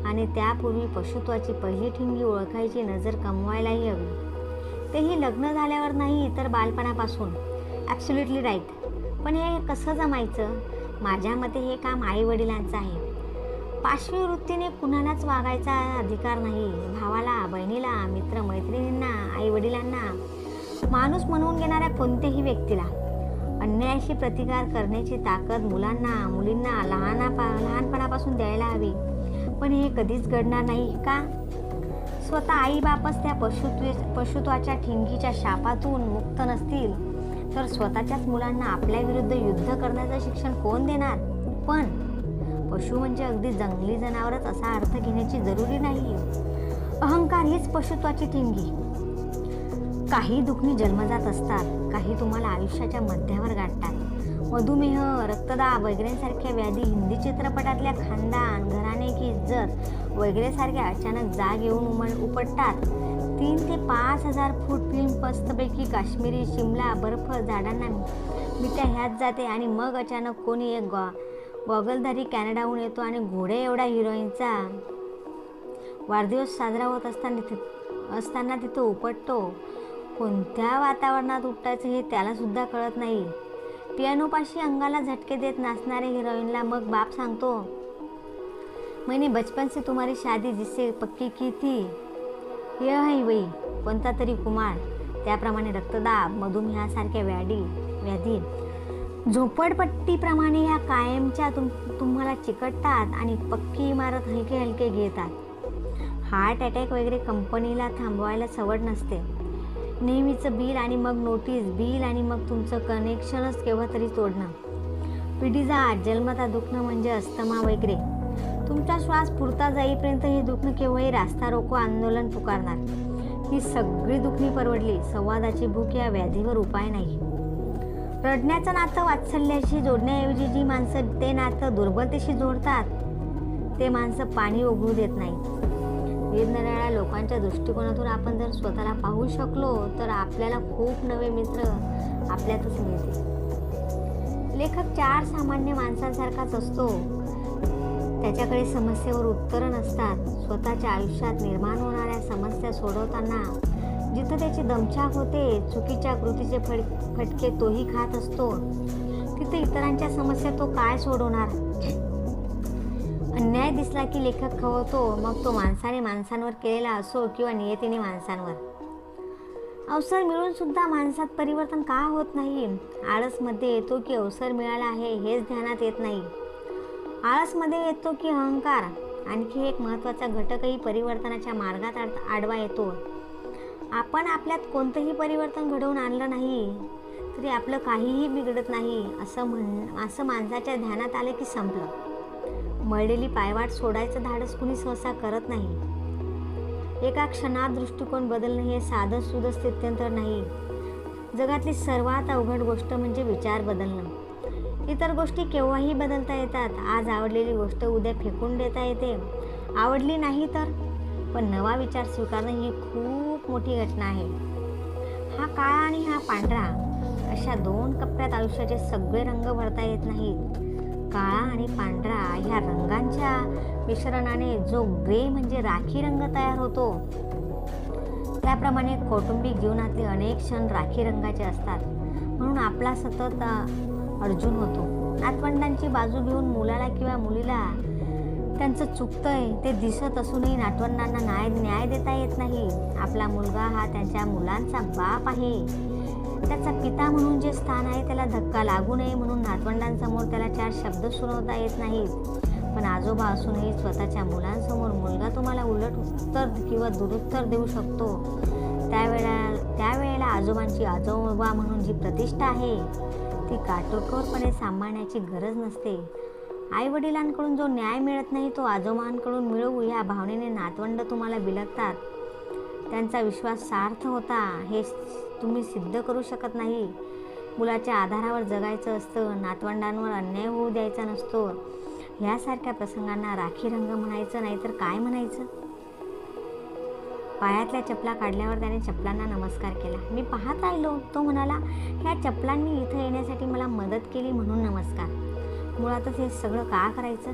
Speaker 1: आणि त्यापूर्वी पशुत्वाची पहिली ठिणगी ओळखायची नजर कमवायलाही हवी. तेही लग्न झाल्यावर नाही तर बालपणापासून. Absolutely right. पण हे कसं जमायचं? माझ्या मते हे काम आईवडिलांचं आहे. पाशवी वृत्तीने कुणालाच वागायचा अधिकार नाही. भावाला, बहिणीला, मित्रमैत्रिणींना, आईवडिलांना, माणूस म्हणून घेणाऱ्या कोणत्याही व्यक्तीला. अन्यायाशी प्रतिकार करण्याची ताकद मुलांना, मुलींना लहानपणापासून द्यायला हवी. पण हे कधीच घडणार नाही का? स्वतः आईबापच त्या पशुत्वाच्या ठिणगीच्या शापातून मुक्त नसतील तर स्वतःच्याच मुलांना आपल्या विरुद्ध युद्ध करण्याचं शिक्षण कोण देणार? पण पशु म्हणजे अगदी जंगली जनावरच असा अर्थ घेण्याची जरुरी नाही. अहंकार हीच पशुत्वाची ठिणगी. काही दुखणी जन्मजात असतात, काही तुम्हाला आयुष्याच्या मध्यावर गाठतात. मधुमेह, रक्तदाब वगैरेंसारख्या व्याधी हिंदी चित्रपटातल्या खानदान, घराणे की इज्जत वगैरेसारख्या अचानक जाग येऊन उपटतात. 3 ते 5,000 फूट फिल्म मस्तपैकी काश्मीरी, शिमला, बर्फ, झाडांना मिठ्या ह्यात जाते आणि मग अचानक कोणी एक गॉगलधारी कॅनडाहून येतो आणि घोडे एवढा हिरोईनचा वाढदिवस साजरा होत असताना तिथं उपटतो. कोणत्या वातावरणात उपटायचं हे त्यालासुद्धा कळत नाही. पियानोपाशी अंगाला झटके देत नाचणारे हिरोईनला मग बाप सांगतो, मैंने बचपन से तुम्हारी शादी जिससे पक्की की थी यह है वही. कोणता तरी कुमार. त्याप्रमाणे रक्तदाब, मधुमेहासारख्या व्याधी झोपडपट्टीप्रमाणे ह्या कायमच्या तुम्हाला चिकटतात आणि पक्की इमारत हलके हलके घेतात. हार्ट अटॅक वगैरे कंपनीला थांबवायला सवड नसते. नेहमीचं बिल आणि मग नोटीस, बिल आणि मग तुमचं कनेक्शनच केव्हा तरी तोडणं. पिढीजा जन्मता दुखणं म्हणजे अस्थमा वगैरे. तुमचा श्वास पुरता जाईपर्यंत हे दुखणं केव्हाही रास्ता रोको आंदोलन पुकारणार. ही सगळी दुखणी परवडली. संवादाची भूक या व्याधीवर उपाय नाही. रडण्याचं नातं वात्सल्याशी जोडण्याऐवजी जी माणसं ते नातं दुर्बलतेशी जोडतात ते माणसं पाणी ओघळू देत नाहीत. निरनिराळ्या लोकांच्या दृष्टिकोनातून आपण जर स्वतःला पाहू शकलो तर आपल्याला खूप नवे मित्र आपल्यातच मिळतील. लेखक 4 सामान्य माणसांसारखाच असतो. त्याच्याकडे समस्येवर उत्तरं नसतात. स्वतःच्या आयुष्यात निर्माण होणाऱ्या समस्या सोडवताना जिथं त्याची दमछाक होते, चुकीच्या कृतीचे फटके तोही खात असतो, तिथे इतरांच्या समस्या तो काय सोडवणार? अन्याय दिसला की लेखक खवळतो. मग तो माणसाने माणसांवर केलेला असो किंवा नियतीने माणसांवर. अवसर मिळून सुद्धा माणसात परिवर्तन का होत नाही? आळसमध्ये येतो की अवसर मिळाला आहे हेच ध्यानात येत नाही. आळसमध्ये येतो की अहंकार. आणखी एक महत्त्वाचा घटकही परिवर्तनाच्या मार्गात आडवा येतो. आपण आपल्यात कोणतंही परिवर्तन घडवून आणलं नाही तरी आपलं काहीही बिघडत नाही असं माणसाच्या ध्यानात आलं की संपलं. मळलेली पायवाट सोडायचं धाडस कुणी सहसा करत नाही. एका क्षणात दृष्टिकोन बदलणं हे साधं सुधं स्थित्यंतर नाही. जगातली सर्वात अवघड गोष्ट म्हणजे विचार बदलणं. इतर गोष्टी केव्हाही बदलता येतात. आज आवडलेली गोष्ट उद्या फेकून देता येते, आवडली नाही तर. पण नवा विचार स्वीकारणं ही खूप मोठी घटना आहे. हा काळा आणि हा पांढरा अशा दोन कप्प्यात आयुष्याचे सगळे रंग भरता येत नाहीत. काळा आणि पांढरा ह्या रंगांच्या मिश्रणाने जो ग्रे म्हणजे राखी रंग तयार होतो, त्याप्रमाणे कौटुंबिक जीवनातले अनेक क्षण राखी रंगाचे असतात. म्हणून आपला सतत अर्जुन होतो. नातवंडांची बाजू घेऊन मुलाला किंवा मुलीला त्यांचं चुकतंय ते दिसत असूनही नातवंडांना न्याय देता येत नाही. आपला मुलगा हा त्यांच्या मुलांचा बाप आहे. त्याचा पिता म्हणून जे स्थान आहे त्याला धक्का लागू नये म्हणून नातवंडांसमोर त्याला 4 शब्द सुनावता येत नाहीत. पण आजोबा असूनही स्वतःच्या मुलांसमोर मुलगा तुम्हाला उलट उत्तर किंवा दुरुत्तर देऊ शकतो. त्यावेळेला आजोबांची आजोबा म्हणून जी प्रतिष्ठा आहे ती काटेकोरपणे सांभाळण्याची गरज नसते. आईवडिलांकडून जो न्याय मिळत नाही तो आजोबांकडून मिळवू या भावनेने नातवंड तुम्हाला बिलगतात. त्यांचा विश्वास सार्थ होता हे तुम्ही सिद्ध करू शकत नाही. मुलाच्या आधारावर जगायचं असतं, नातवंडांवर अन्याय होऊ द्यायचा नसतो. ह्यासारख्या प्रसंगांना राखी रंग म्हणायचं नाही तर काय म्हणायचं. पायातल्या चपला काढल्यावर त्याने चपलांना नमस्कार केला. मी पाहत राहिलो. तो म्हणाला, ह्या चपलांनी इथं येण्यासाठी मला मदत केली म्हणून नमस्कार. मुळातच हे सगळं का करायचं.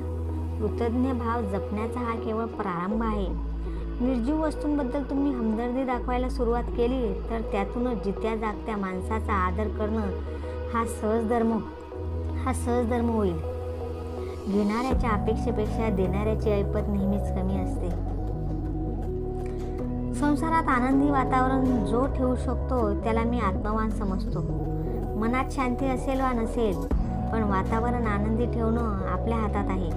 Speaker 1: कृतज्ञ भाव जपण्याचा हा केवळ प्रारंभ आहे. निर्जीव वस्तूंबद्दल तुम्ही हमदर्दी दाखवायला सुरुवात केली तर त्यातूनच जित्या जागत्या माणसाचा आदर करणं हा सहज धर्म होईल. घेणाऱ्याच्या अपेक्षेपेक्षा देणाऱ्याची ऐपत नेहमीच कमी असते. संसारात आनंदी वातावरण जो ठेवू शकतो त्याला मी आत्मवान समजतो. मनात शांती असेल वा नसेल पण वातावरण आनंदी ठेवणं आपल्या हातात आहे.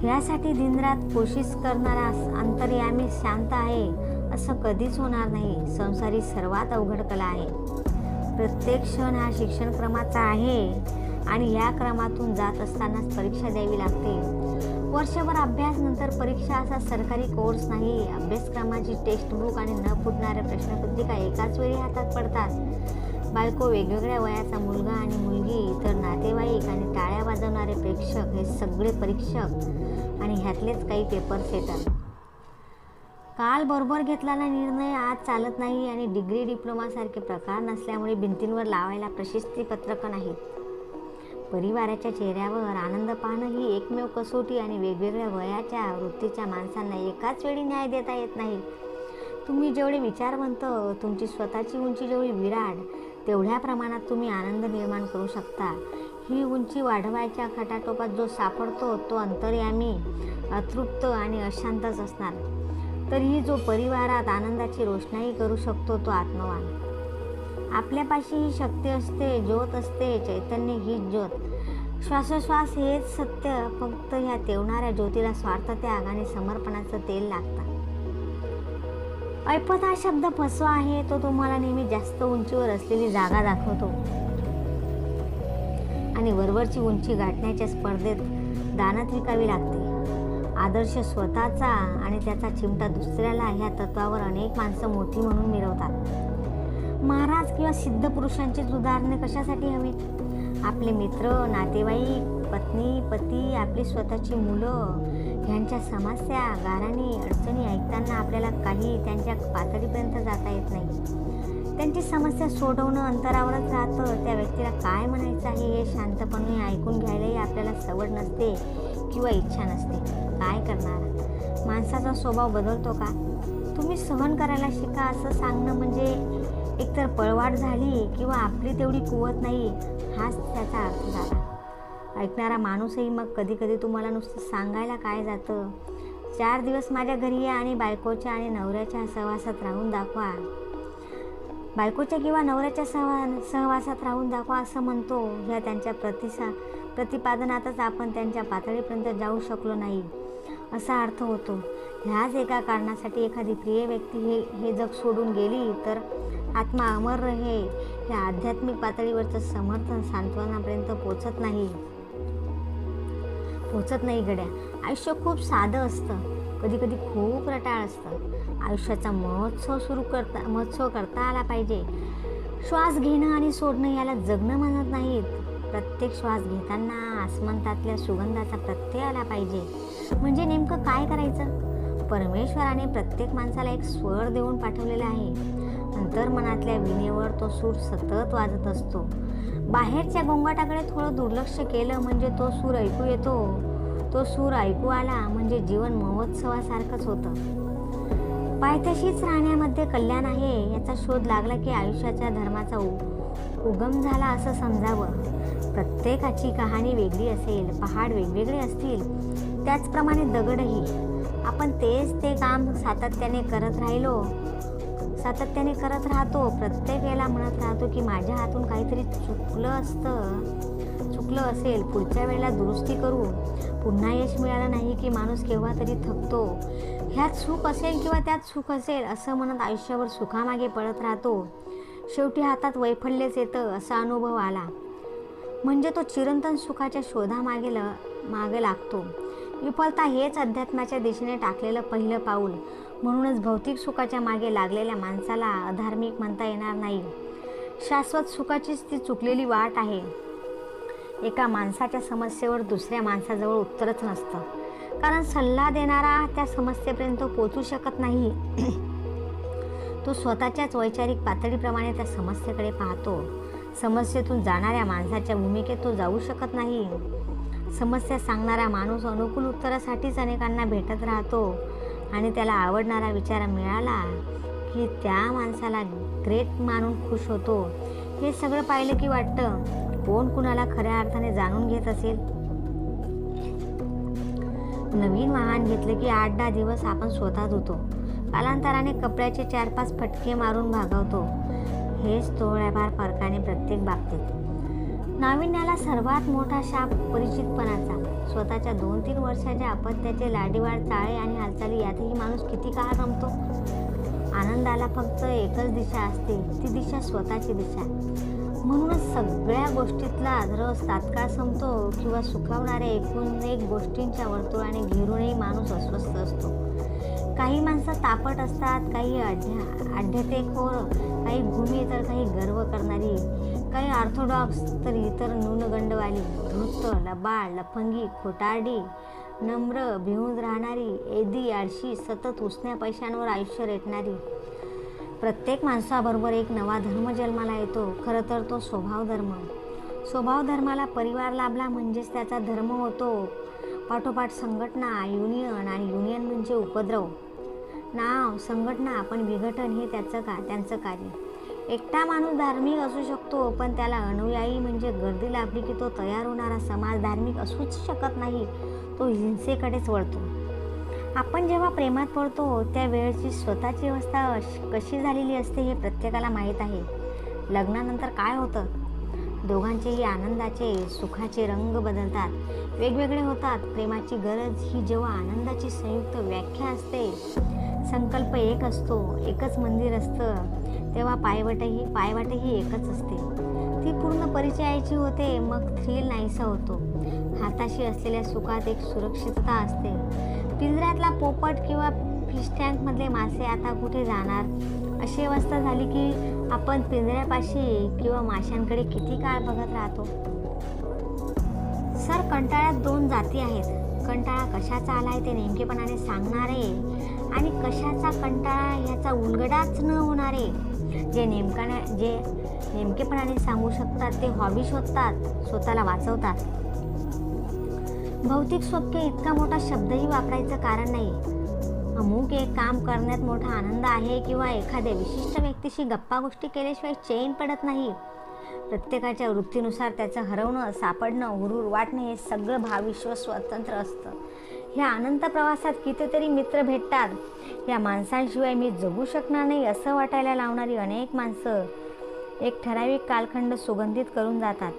Speaker 1: ह्यासाठी दिनरात कोशिश करणारा अंतर्यामी शांत आहे असं कधीच होणार नाही. संसारी सर्वात अवघड कला आहे. प्रत्येक क्षण हा शिक्षणक्रमाचा आहे आणि या क्रमातून जात असतानाच परीक्षा द्यावी लागते. वर्षभर अभ्यास नंतर परीक्षा असा सरकारी कोर्स नाही. अभ्यासक्रमाची टेक्स्टबुक आणि न फुटणाऱ्या प्रश्नपत्रिका एकाच वेळी हातात पडतात. बायको, वेगवेगळ्या वयाचा मुलगा आणि मुलगी, इतर नातेवाईक आणि टाळ्या वाजवणारे प्रेक्षक हे सगळे परीक्षक आणि ह्यातलेच काही पेपर सेटर. काल बरोबर घेतलेला निर्णय आज चालत नाही आणि डिग्री डिप्लोमासारखे प्रकार नसल्यामुळे भिंतींवर लावायला प्रशस्तीपत्रकं नाहीत. परिवाराच्या चेहऱ्यावर आनंद पाहणं ही एकमेव कसोटी आणि वेगवेगळ्या वयाच्या वृत्तीच्या माणसांना एकाच वेळी न्याय देता येत नाही. तुम्ही जेवढे विचारवंत, तुमची स्वतःची उंची जेवढी विराट, तेवढ्या प्रमाणात तुम्ही आनंद निर्माण करू शकता. ही उंची वाढवायच्या खटाटोपात जो सापडतो तो अंतर्यामी, अतृप्त आणि अशांतच असणार. तरीही जो परिवारात आनंदाची रोषणाई करू शकतो तो आत्मवान. आपल्यापाशी ही शक्ती असते, ज्योत असते. चैतन्य हीच ज्योत. श्वासोश्वास हेच सत्य. फक्त ह्या तेवणाऱ्या ज्योतीला स्वार्थत्याग आणि समर्पणाचं तेल लागतं. ऐपत हा शब्द फसवा आहे. तो तुम्हाला नेहमी जास्त उंचीवर असलेली जागा दाखवतो आणि वरवरची उंची गाठण्याच्या स्पर्धेत दानत विकावी लागते. आदर्श स्वतःचा आणि त्याचा चिमटा दुसऱ्याला ह्या तत्वावर अनेक माणसं मोठी म्हणून मिरवतात. महाराज किंवा सिद्ध पुरुषांचीच उदाहरणे कशासाठी हवीत. आपले मित्र, नातेवाईक, पत्नी, पती, आपली स्वतःची मुलं ह्यांच्या समस्या, गाऱ्हाणी, अडचणी ऐकताना आपल्याला काही त्यांच्या पातळीपर्यंत जाता येत नाही. त्यांची समस्या सोडवणं अंतरावरच राहतं. त्या व्यक्तीला काय म्हणायचं आहे हे शांतपणे ऐकून घ्यायलाही आपल्याला सवड नसते किंवा इच्छा नसते. काय करणार. माणसाचा स्वभाव बदलतो का. तुम्ही सहन करायला शिका असं सांगणं म्हणजे एकतर पळवाट झाली किंवा आपली तेवढी कुवत नाही हाच त्याचा अर्थ झाला. ऐकणारा माणूसही मग कधी कधी तुम्हाला नुसतं सांगायला काय जातं. 4 दिवस माझ्या घरी या आणि बायकोच्या आणि नवऱ्याच्या सहवासात राहून दाखवा. बायकोच्या किंवा नवऱ्याच्या सहवासात राहून दाखवा असं म्हणतो. ह्या त्यांच्या प्रतिपादनातच आपण त्यांच्या पातळीपर्यंत जाऊ शकलो नाही. असा अर्थ होतो. ह्याच एका कारणासाठी एखादी प्रिय व्यक्ती हे जग सोडून गेली तर आत्मा अमर रहे या आध्यात्मिक पातळीवरचं समर्थन सांत्वनापर्यंत पोचत नाही गड्या. आयुष्य खूप साधं असतं, कधी कधी खूप रटाळ असतं. आयुष्याचा महोत्सव करता आला पाहिजे. श्वास घेणं आणि सोडणं याला जगणं म्हणत नाहीत. प्रत्येक श्वास घेताना आसमंतातल्या सुगंधाचा प्रत्यय आला पाहिजे. म्हणजे नेमकं काय करायचं? परमेश्वराने प्रत्येक माणसाला एक स्वर देऊन पाठवलेला आहे. अंतर्मनातल्या विणेवर तो सूर सतत वाजत असतो. बाहेरच्या गोंगाटाकडे थोडं दुर्लक्ष केलं म्हणजे तो सूर ऐकू येतो. तो सूर ऐकू आला म्हणजे जीवन महोत्सवासारखंच होतं. पायथ्याशीच राहण्यामध्ये कल्याण आहे याचा शोध लागला की आयुष्याच्या धर्माचा उगम झाला असं समजावं. प्रत्येकाची कहाणी वेगळी असेल, पहाड वेगवेगळे असतील, त्याचप्रमाणे दगडही. आपण ते काम सातत्याने करत राहतो. प्रत्येक वेळेला म्हणत राहतो की माझ्या हातून काहीतरी चुकलं असेल, पुढच्या वेळेला दुरुस्ती करू. पुन्हा यश मिळालं नाही की माणूस केव्हा तरी थकतो. ह्यात सुख असेल किंवा त्यात सुख असेल असं म्हणत आयुष्यावर सुखामागे पळत राहतो. शेवटी हातात वैफल्यच येतं असा अनुभव आला म्हणजे तो चिरंतन सुखाच्या शोधामागे लागतो. विफलता हेच अध्यात्माच्या दिशेने टाकलेलं पहिलं पाऊल. म्हणूनच भौतिक सुखाच्या मागे लागलेल्या माणसाला अधार्मिक म्हणता येणार नाही. शाश्वत सुखाचीच ती चुकलेली वाट आहे. एका माणसाच्या समस्येवर दुसऱ्या माणसाजवळ उत्तरच नसतं, कारण सल्ला देणारा त्या समस्येपर्यंत पोचू शकत नाही. तो स्वतःच्याच वैचारिक पातळीप्रमाणे त्या समस्येकडे पाहतो. समस्येतून जाणाऱ्या माणसाच्या भूमिकेत तो जाऊ शकत नाही. समस्या सांगणारा माणूस अनुकूल उत्तरासाठीच अनेकांना भेटत राहतो आणि त्याला आवडणारा विचार मिळाला की त्या माणसाला ग्रेट मानून खुश होतो. हे सगळं पाहिलं की वाटतं कोण कुणाला खऱ्या अर्थाने जाणून घेत असेल. नवीन वाहन घेतलं की 8-10 दिवस आपण स्वतः धुतो. कालांतराने कपड्याचे 4-5 फटके मारून भागवतो. हेच थोड्याफार फरकाने प्रत्येक बाबतीत. नाविन्याला सर्वात मोठा शाप परिचितपणाचा. स्वतःच्या 2-3 वर्षाच्या अपत्याचे लाडीवाड, चाळे आणि हालचाली यातही माणूस किती काळ रमतो. आनंदाला फक्त एकच दिशा असते, ती दिशा स्वतःची दिशा. म्हणूनच सगळ्या गोष्टीतला रस तात्काळ संपतो किंवा सुखावणाऱ्या एकूण एक गोष्टींच्या वर्तुळाने घेरूनही माणूस अस्वस्थ असतो. काही माणसं तापट असतात, काही आढ्यतेखोर, काही भूमी तर काही गर्व करणारी, काही ऑर्थोडॉक्स तर इतर न्यूनगंडवाली, धूर्त, लबाड, लफंगी, खोटारडी, नम्र, भिवून राहणारी, एदी, आळशी, सतत उसन्या पैशांवर आयुष्य रेटणारी. प्रत्येक माणसाबरोबर एक नवा धर्म जन्माला येतो. खरं तर तो स्वभाव धर्माला परिवार लाभला म्हणजेच त्याचा धर्म होतो. पाठोपाठ संघटना, युनियन आणि युनियन म्हणजे उपद्रव. नाव, संघटना, पण विघटन हे त्यांचं कार्य. एकटा माणूस धार्मिक असू शकतो, पण त्याला अनुयायी म्हणजे गर्दी लाभली की तो तयार होणारा समाज धार्मिक असूच शकत नाही. तो हिंसेकडेच वळतो. आपण जेव्हा प्रेमात पडतो त्या वेळची स्वतःची अवस्था कशी झालेली असते हे प्रत्येकाला माहीत आहे. लग्नानंतर काय होतं? दोघांचेही आनंदाचे, सुखाचे रंग बदलतात, वेगवेगळे होतात. प्रेमाची गरज ही जेव्हा आनंदाची संयुक्त व्याख्या असते, संकल्प एक असतो, एकच मंदिर असतं, तेव्हा पायवाटही एकच असते. ती पूर्ण परिचयाची होते. मग थ्रिल नाहीसा होतो. हाताशी असलेल्या सुखात एक सुरक्षितता असते. पिंजऱ्यातला पोपट किंवा फिश टँकमधले मासे आता कुठे जाणार अशी अवस्था झाली की आपण पिंजऱ्यापाशी किंवा माशांकडे किती काळ बघत राहतो. सर, कंटाळ्यात 2 जाती आहेत. कंटाळा कशाचा आलाय ते नेमकेपणाने सांगणारे आणि कशाचा कंटाळा ह्याचा उलगडाच न होणारे. जे नेमकेपणाने सांगू शकतात ते हॉबी शोधतात, स्वतःला वाचवतात. भौतिक सौख्य इतका मोठा शब्दही वापरायचं कारण नाही. अमुक एक काम करण्यात मोठा आनंद आहे किंवा एखाद्या विशिष्ट व्यक्तीशी गप्पा गोष्टी केल्याशिवाय चैन पडत नाही. प्रत्येकाच्या वृत्तीनुसार त्याचं हरवणं, सापडणं, हुरूर वाटणं हे सगळं भावविश्व स्वतंत्र असतं. ह्या अनंत प्रवासात कितीतरी मित्र भेटतात. या माणसांशिवाय मी जगू शकणार नाही असं वाटायला लावणारी अनेक माणसं एक ठराविक कालखंड सुगंधित करून जातात.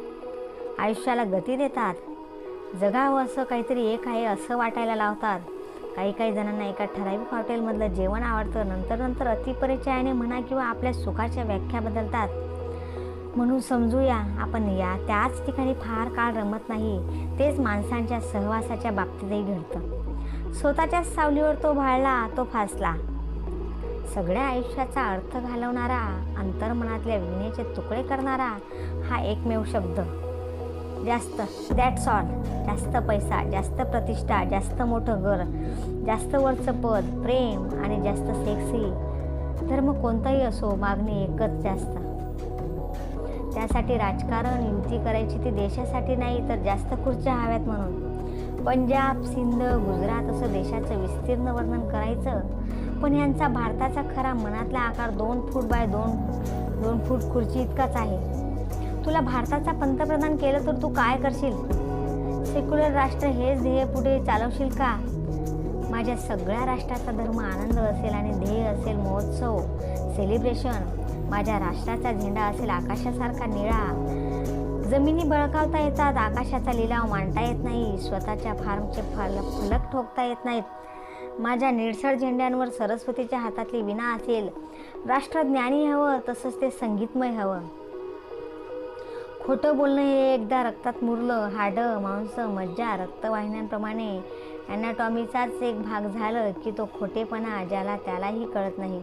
Speaker 1: आयुष्याला गती देतात. जगावं असं काहीतरी एक आहे असं वाटायला लावतात. काही काही जणांना एका ठराविक हॉटेलमधलं जेवण आवडतं, नंतर अतिपरिचयाने म्हणा किंवा आपल्या सुखाच्या व्याख्या बदलतात. म्हणून समजूया, आपण त्याच ठिकाणी फार काळ रमत नाही. तेच माणसांच्या सहवासाच्या बाबतीतही घडतं. स्वतःच्याच सावलीवर तो भाळला, तो फासला. सगळ्या आयुष्याचा अर्थ घालवणारा, अंतर्मनातल्या विणेचे तुकडे करणारा हा एकमेव शब्द जास्त. That's all. जास्त पैसा, जास्त प्रतिष्ठा, जास्त मोठं घर, जास्त वरचं पद, प्रेम आणि जास्त सेक्सी. धर्म कोणताही असो, मागणी एकच, जास्त. त्यासाठी राजकारण, युती करायची ती देशासाठी नाही तर जास्त खुर्च्या हव्यात म्हणून. पंजाब, सिंध, गुजरात असं देशाचं विस्तीर्ण वर्णन करायचं, पण यांचा भारताचा खरा मनातला आकार 2 फूट बाय 2 फूट खुर्ची इतकाच आहे. तुला भारताचा पंतप्रधान केलं तर तू काय करशील? सेक्युलर राष्ट्र हेच ध्येय पुढे चालवशील का? माझ्या सगळ्या राष्ट्राचा धर्म आनंद असेल आणि ध्येय असेल महोत्सव, सेलिब्रेशन. माझ्या राष्ट्राचा झेंडा असेल आकाशासारखा निळा. जमिनी बळकावता येतात, आकाशाचा लिलाव मांडता येत नाही, स्वतःच्या फार्मचे फलक ठोकता येत नाहीत. माझ्या निळसर झेंड्यांवर सरस्वतीच्या हातातली विणा असेल. राष्ट्रज्ञानी हवं, तसंच ते संगीतमय हवं. खोटं बोलणं हे एकदा रक्तात मुरलं, हाडं, मांस, मज्जा, रक्तवाहिन्यांप्रमाणे ॲनाटॉमीचाच एक भाग झालं की तो खोटेपणा ज्याला त्यालाही कळत नाही.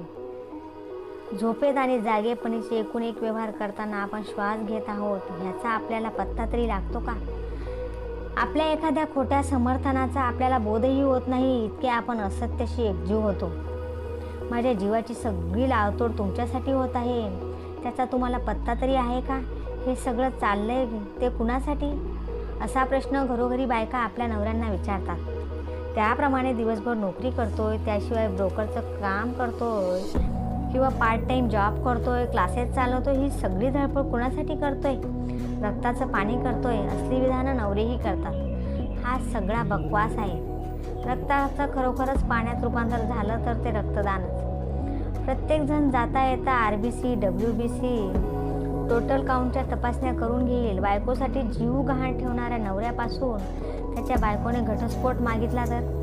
Speaker 1: झोपेत आणि जागेपणीचे एकूण एक व्यवहार करताना आपण श्वास घेत आहोत ह्याचा आपल्याला पत्ता तरी लागतो का? आपल्या एखाद्या खोट्या समर्थनाचा आपल्याला बोधही होत नाही, इतके आपण असत्याशी एकजीव होतो. माझ्या जीवाची सगळी लावतोड तुमच्यासाठी होत आहे, त्याचा तुम्हाला पत्ता तरी आहे का? हे सगळं चाललंय ते कुणासाठी? असा प्रश्न घरोघरी बायका आपल्या नवऱ्यांना विचारतात. त्याप्रमाणे दिवसभर नोकरी करतोय, त्याशिवाय ब्रोकरचं काम करतोय किंवा पार्ट टाईम जॉब करतोय, क्लासेस चालवतोय, ही सगळी धडपड कुणासाठी करतोय? रक्ताचं पाणी करतोय, असली विधानं नवरेही करतात. हा सगळा बकवास आहे. रक्ताचं खरोखरच पाण्यात रूपांतर झालं तर ते रक्तदानच. प्रत्येकजण जाता येता RBC, WBC, टोटल काउंटच्या तपासण्या करून घेईल. बायकोसाठी जीव गहाण ठेवणाऱ्या नवऱ्यापासून त्याच्या बायकोने घटस्फोट मागितला तर?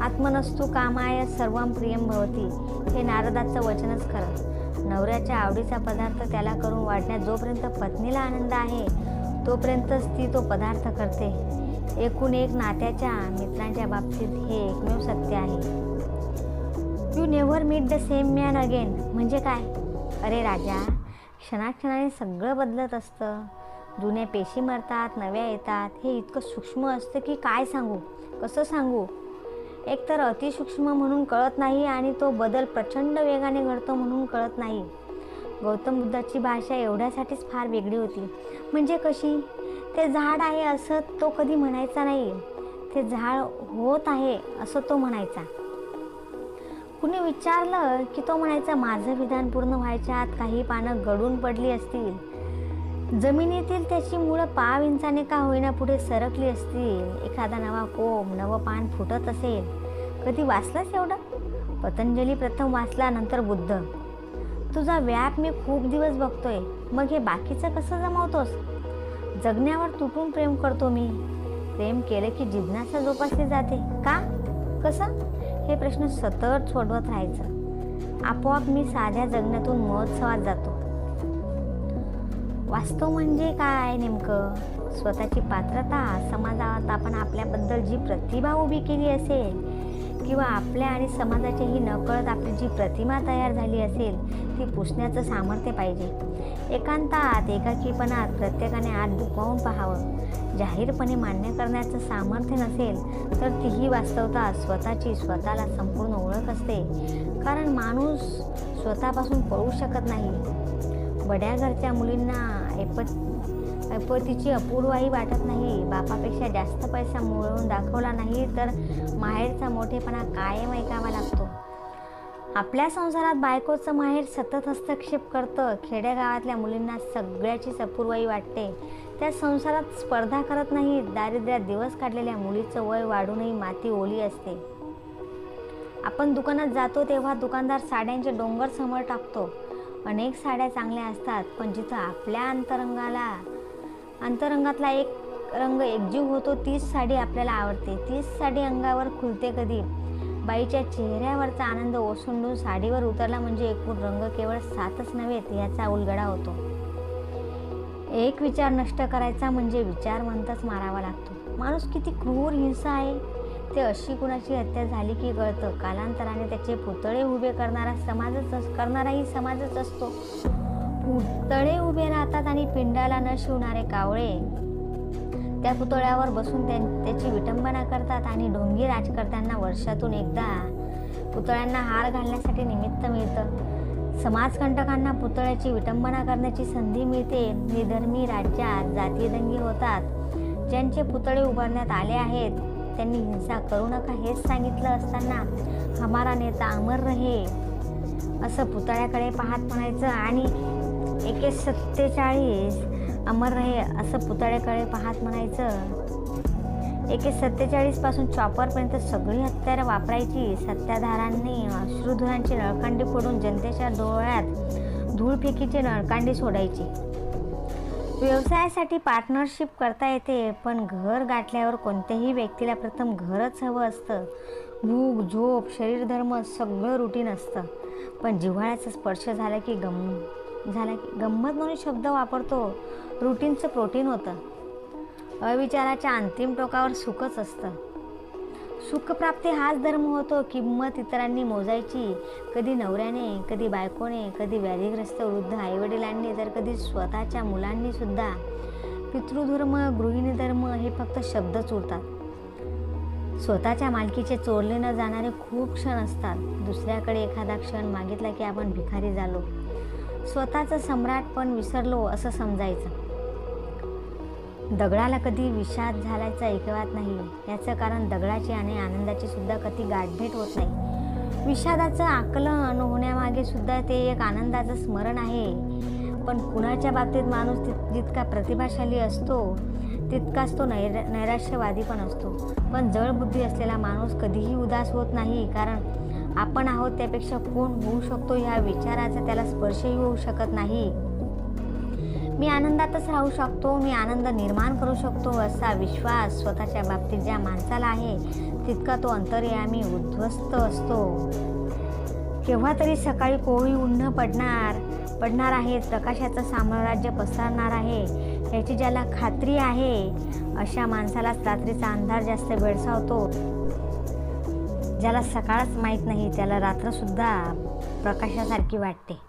Speaker 1: आत्मनस्तु कामाय सर्वं प्रियं भवती, हे नारदाचं वचनच खरं. नवऱ्याच्या आवडीचा पदार्थ त्याला करून वाढण्यात जोपर्यंत पत्नीला आनंद आहे तोपर्यंतच ती तो पदार्थ करते. एकूण एक नात्याच्या, मित्रांच्या बाबतीत हे एकमेव सत्य आहे. You never meet the same man again म्हणजे काय? अरे राजा, क्षणाक्षणाने सगळं बदलत असतं. जुन्या पेशी मरतात, नव्या येतात. हे इतकं सूक्ष्म असतं की काय सांगू, कसं सांगू? एकतर अतिसूक्ष्म म्हणून कळत नाही आणि तो बदल प्रचंड वेगाने घडतो म्हणून कळत नाही. गौतम बुद्धाची भाषा एवढ्यासाठीच फार वेगळी होती. म्हणजे कशी? ते झाड आहे असं तो कधी म्हणायचा नाही, ते झाड होत आहे असं तो म्हणायचा. कुणी विचारलं की तो म्हणायचा, माझं विधान पूर्ण व्हायच्या आत काही पानं गळून पडली असतील, जमिनीतील त्याची मुळं 5 इंचाने का होईना पुढे सरकली असतील, एखादा नवा कोंब, नवं पान फुटत असेल. कधी वाचलंच एवढं? पतंजली प्रथम वाचला, नंतर बुद्ध. तुझा व्याप मी खूप दिवस बघतोय, मग हे बाकीचं कसं जमवतोस? जगण्यावर तुटून प्रेम करतो मी. प्रेम केलं की जिज्ञासा जोपासली जाते का? कसं? हे प्रश्न सतत सोडवत राहायचं. आपोआप मी साध्या जगण्यातून महोत्सवात जातो. वास्तव म्हणजे काय नेमकं? स्वतःची पात्रता, समाजात आपण आपल्याबद्दल जी प्रतिभा उभी केली असेल किंवा आपल्या आणि समाजाचीही नकळत आपली जी प्रतिमा तयार झाली असेल ती पुसण्याचं सामर्थ्य पाहिजे. एकांतात, एकाकीपणात प्रत्येकाने आत डुकावून पाहावं. जाहीरपणे मान्य करण्याचं सामर्थ्य नसेल तर तीही वास्तवता स्वतःची स्वतःला संपूर्ण ओळख असते. कारण माणूस स्वतःपासून पळू शकत नाही. बड्या घरच्या मुलींना ऐपतीची अपूर्वाही वाटत नाही. बापापेक्षा जास्त पैसा मिळवून दाखवला नाही तर माहेरचा मोठेपणा कायम ऐकावा लागतो. आपल्या संसारात बायकोचं माहेर सतत हस्तक्षेप करतं. खेड्यागावातल्या मुलींना सगळ्याचीच अपूर्वाई वाटते. त्या संसारात स्पर्धा करत नाहीत. दारिद्र्यात दिवस काढलेल्या मुलीचं वय वाढूनही माती ओली असते. आपण दुकानात जातो तेव्हा दुकानदार साड्यांचे डोंगर समोर टाकतो. अनेक साड्या चांगल्या असतात, पण जिथं आपल्या अंतरंगातला एक रंग एकजीव होतो तीच साडी आपल्याला आवडते, तीच साडी अंगावर खुलते कधी. बाईच्या चेहऱ्यावरचा आनंद ओसंडून साडीवर उतरला म्हणजे एकूण रंग केवळ 7च नव्हेत याचा उलगडा होतो. एक विचार नष्ट करायचा म्हणजे विचारवंतच मारावा लागतो. माणूस किती क्रूर हिंसा आहे ते अशी कुणाची हत्या झाली की कळतं. कालांतराने त्याचे पुतळे उभे करणाराही समाजच असतो. पुतळे उभे राहतात आणि पिंडाला न शिवणारे कावळे त्या पुतळ्यावर बसून त्याची विटंबना करतात आणि ढोंगी राजकर्त्यांना वर्षातून एकदा पुतळ्यांना हार घालण्यासाठी निमित्त मिळतं. समाजकंटकांना पुतळ्याची विटंबना करण्याची संधी मिळते. निधर्मी राज्यात जातीयदंगे होतात. ज्यांचे पुतळे उभारण्यात आले आहेत त्यांनी हिंसा करू नका हेच सांगितलं असताना हमारा नेता अमर रहे असं पुतळ्याकडे पाहत म्हणायचं आणि AK-47 अमर रहे असं पुतळ्याकडे पाहत म्हणायचं. AK-47 पासून चॉपरपर्यंत सगळी हत्यारं वापरायची. सत्ताधाऱ्यांनी अश्रुधुरांची नळकांडी फोडून जनतेच्या डोळ्यात धूळफेकीची नळकांडी सोडायची. व्यवसायासाठी पार्टनरशिप करता येते, पण घर गाठल्यावर कोणत्याही व्यक्तीला प्रथम घरच हवं असतं. भूक, झोप, शरीरधर्म सगळं रुटीन असतं. पण जिव्हाळ्याचा स्पर्श झाला की गंमत म्हणून शब्द वापरतो. रुटीनचं प्रोटीन होतं. अविचाराच्या अंतिम टोकावर सुखच असतं. सुखप्राप्ती हाच धर्म होतो. किंमत इतरांनी मोजायची, कधी नवऱ्याने, कधी बायकोने, कधी व्याधीग्रस्त वृद्ध आईवडिलांनी, तर कधी स्वतःच्या मुलांनी सुद्धा. पितृधर्म, गृहिणी धर्म हे फक्त शब्दच उरतात. स्वतःच्या मालकीचे चोरले न जाणारे खूप क्षण असतात. दुसऱ्याकडे एखादा क्षण मागितला की आपण भिकारी झालो, स्वतःचं सम्राटपण विसरलो असं समजायचं. दगडाला कधी विषाद झाल्याचं ऐकवत नाही. याचं कारण दगडाची आणि आनंदाची सुद्धा कधी गाठभेट होत नाही. विषादाचं आकलन होण्यामागे सुद्धा ते एक आनंदाचं स्मरण आहे. पण कुणाच्या बाबतीत माणूस जितका प्रतिभाशाली असतो तितकाच तो नैराश्यवादी पण असतो. पण जड बुद्धी असलेला माणूस कधीही उदास होत नाही, कारण आपण आहोत त्यापेक्षा कोण होऊ शकतो ह्या विचाराचा त्याला स्पर्शही होऊ शकत नाही. मी आनंदातच राहू शकतो, मी आनंद निर्माण करू शकतो असा विश्वास स्वतःच्या बाबतीत ज्या माणसाला आहे तितका तो अंतर्यामी उद्ध्वस्त असतो. केव्हा तरी सकाळी कोवळी उन्ह पडणार आहे, प्रकाशाचं साम्राज्य पसरणार आहे याची ज्याला खात्री आहे अशा माणसालाच रात्रीचा अंधार जास्त भेडसावतो. ज्याला सकाळच माहीत नाही त्याला रात्रसुद्धा प्रकाशासारखी वाटते.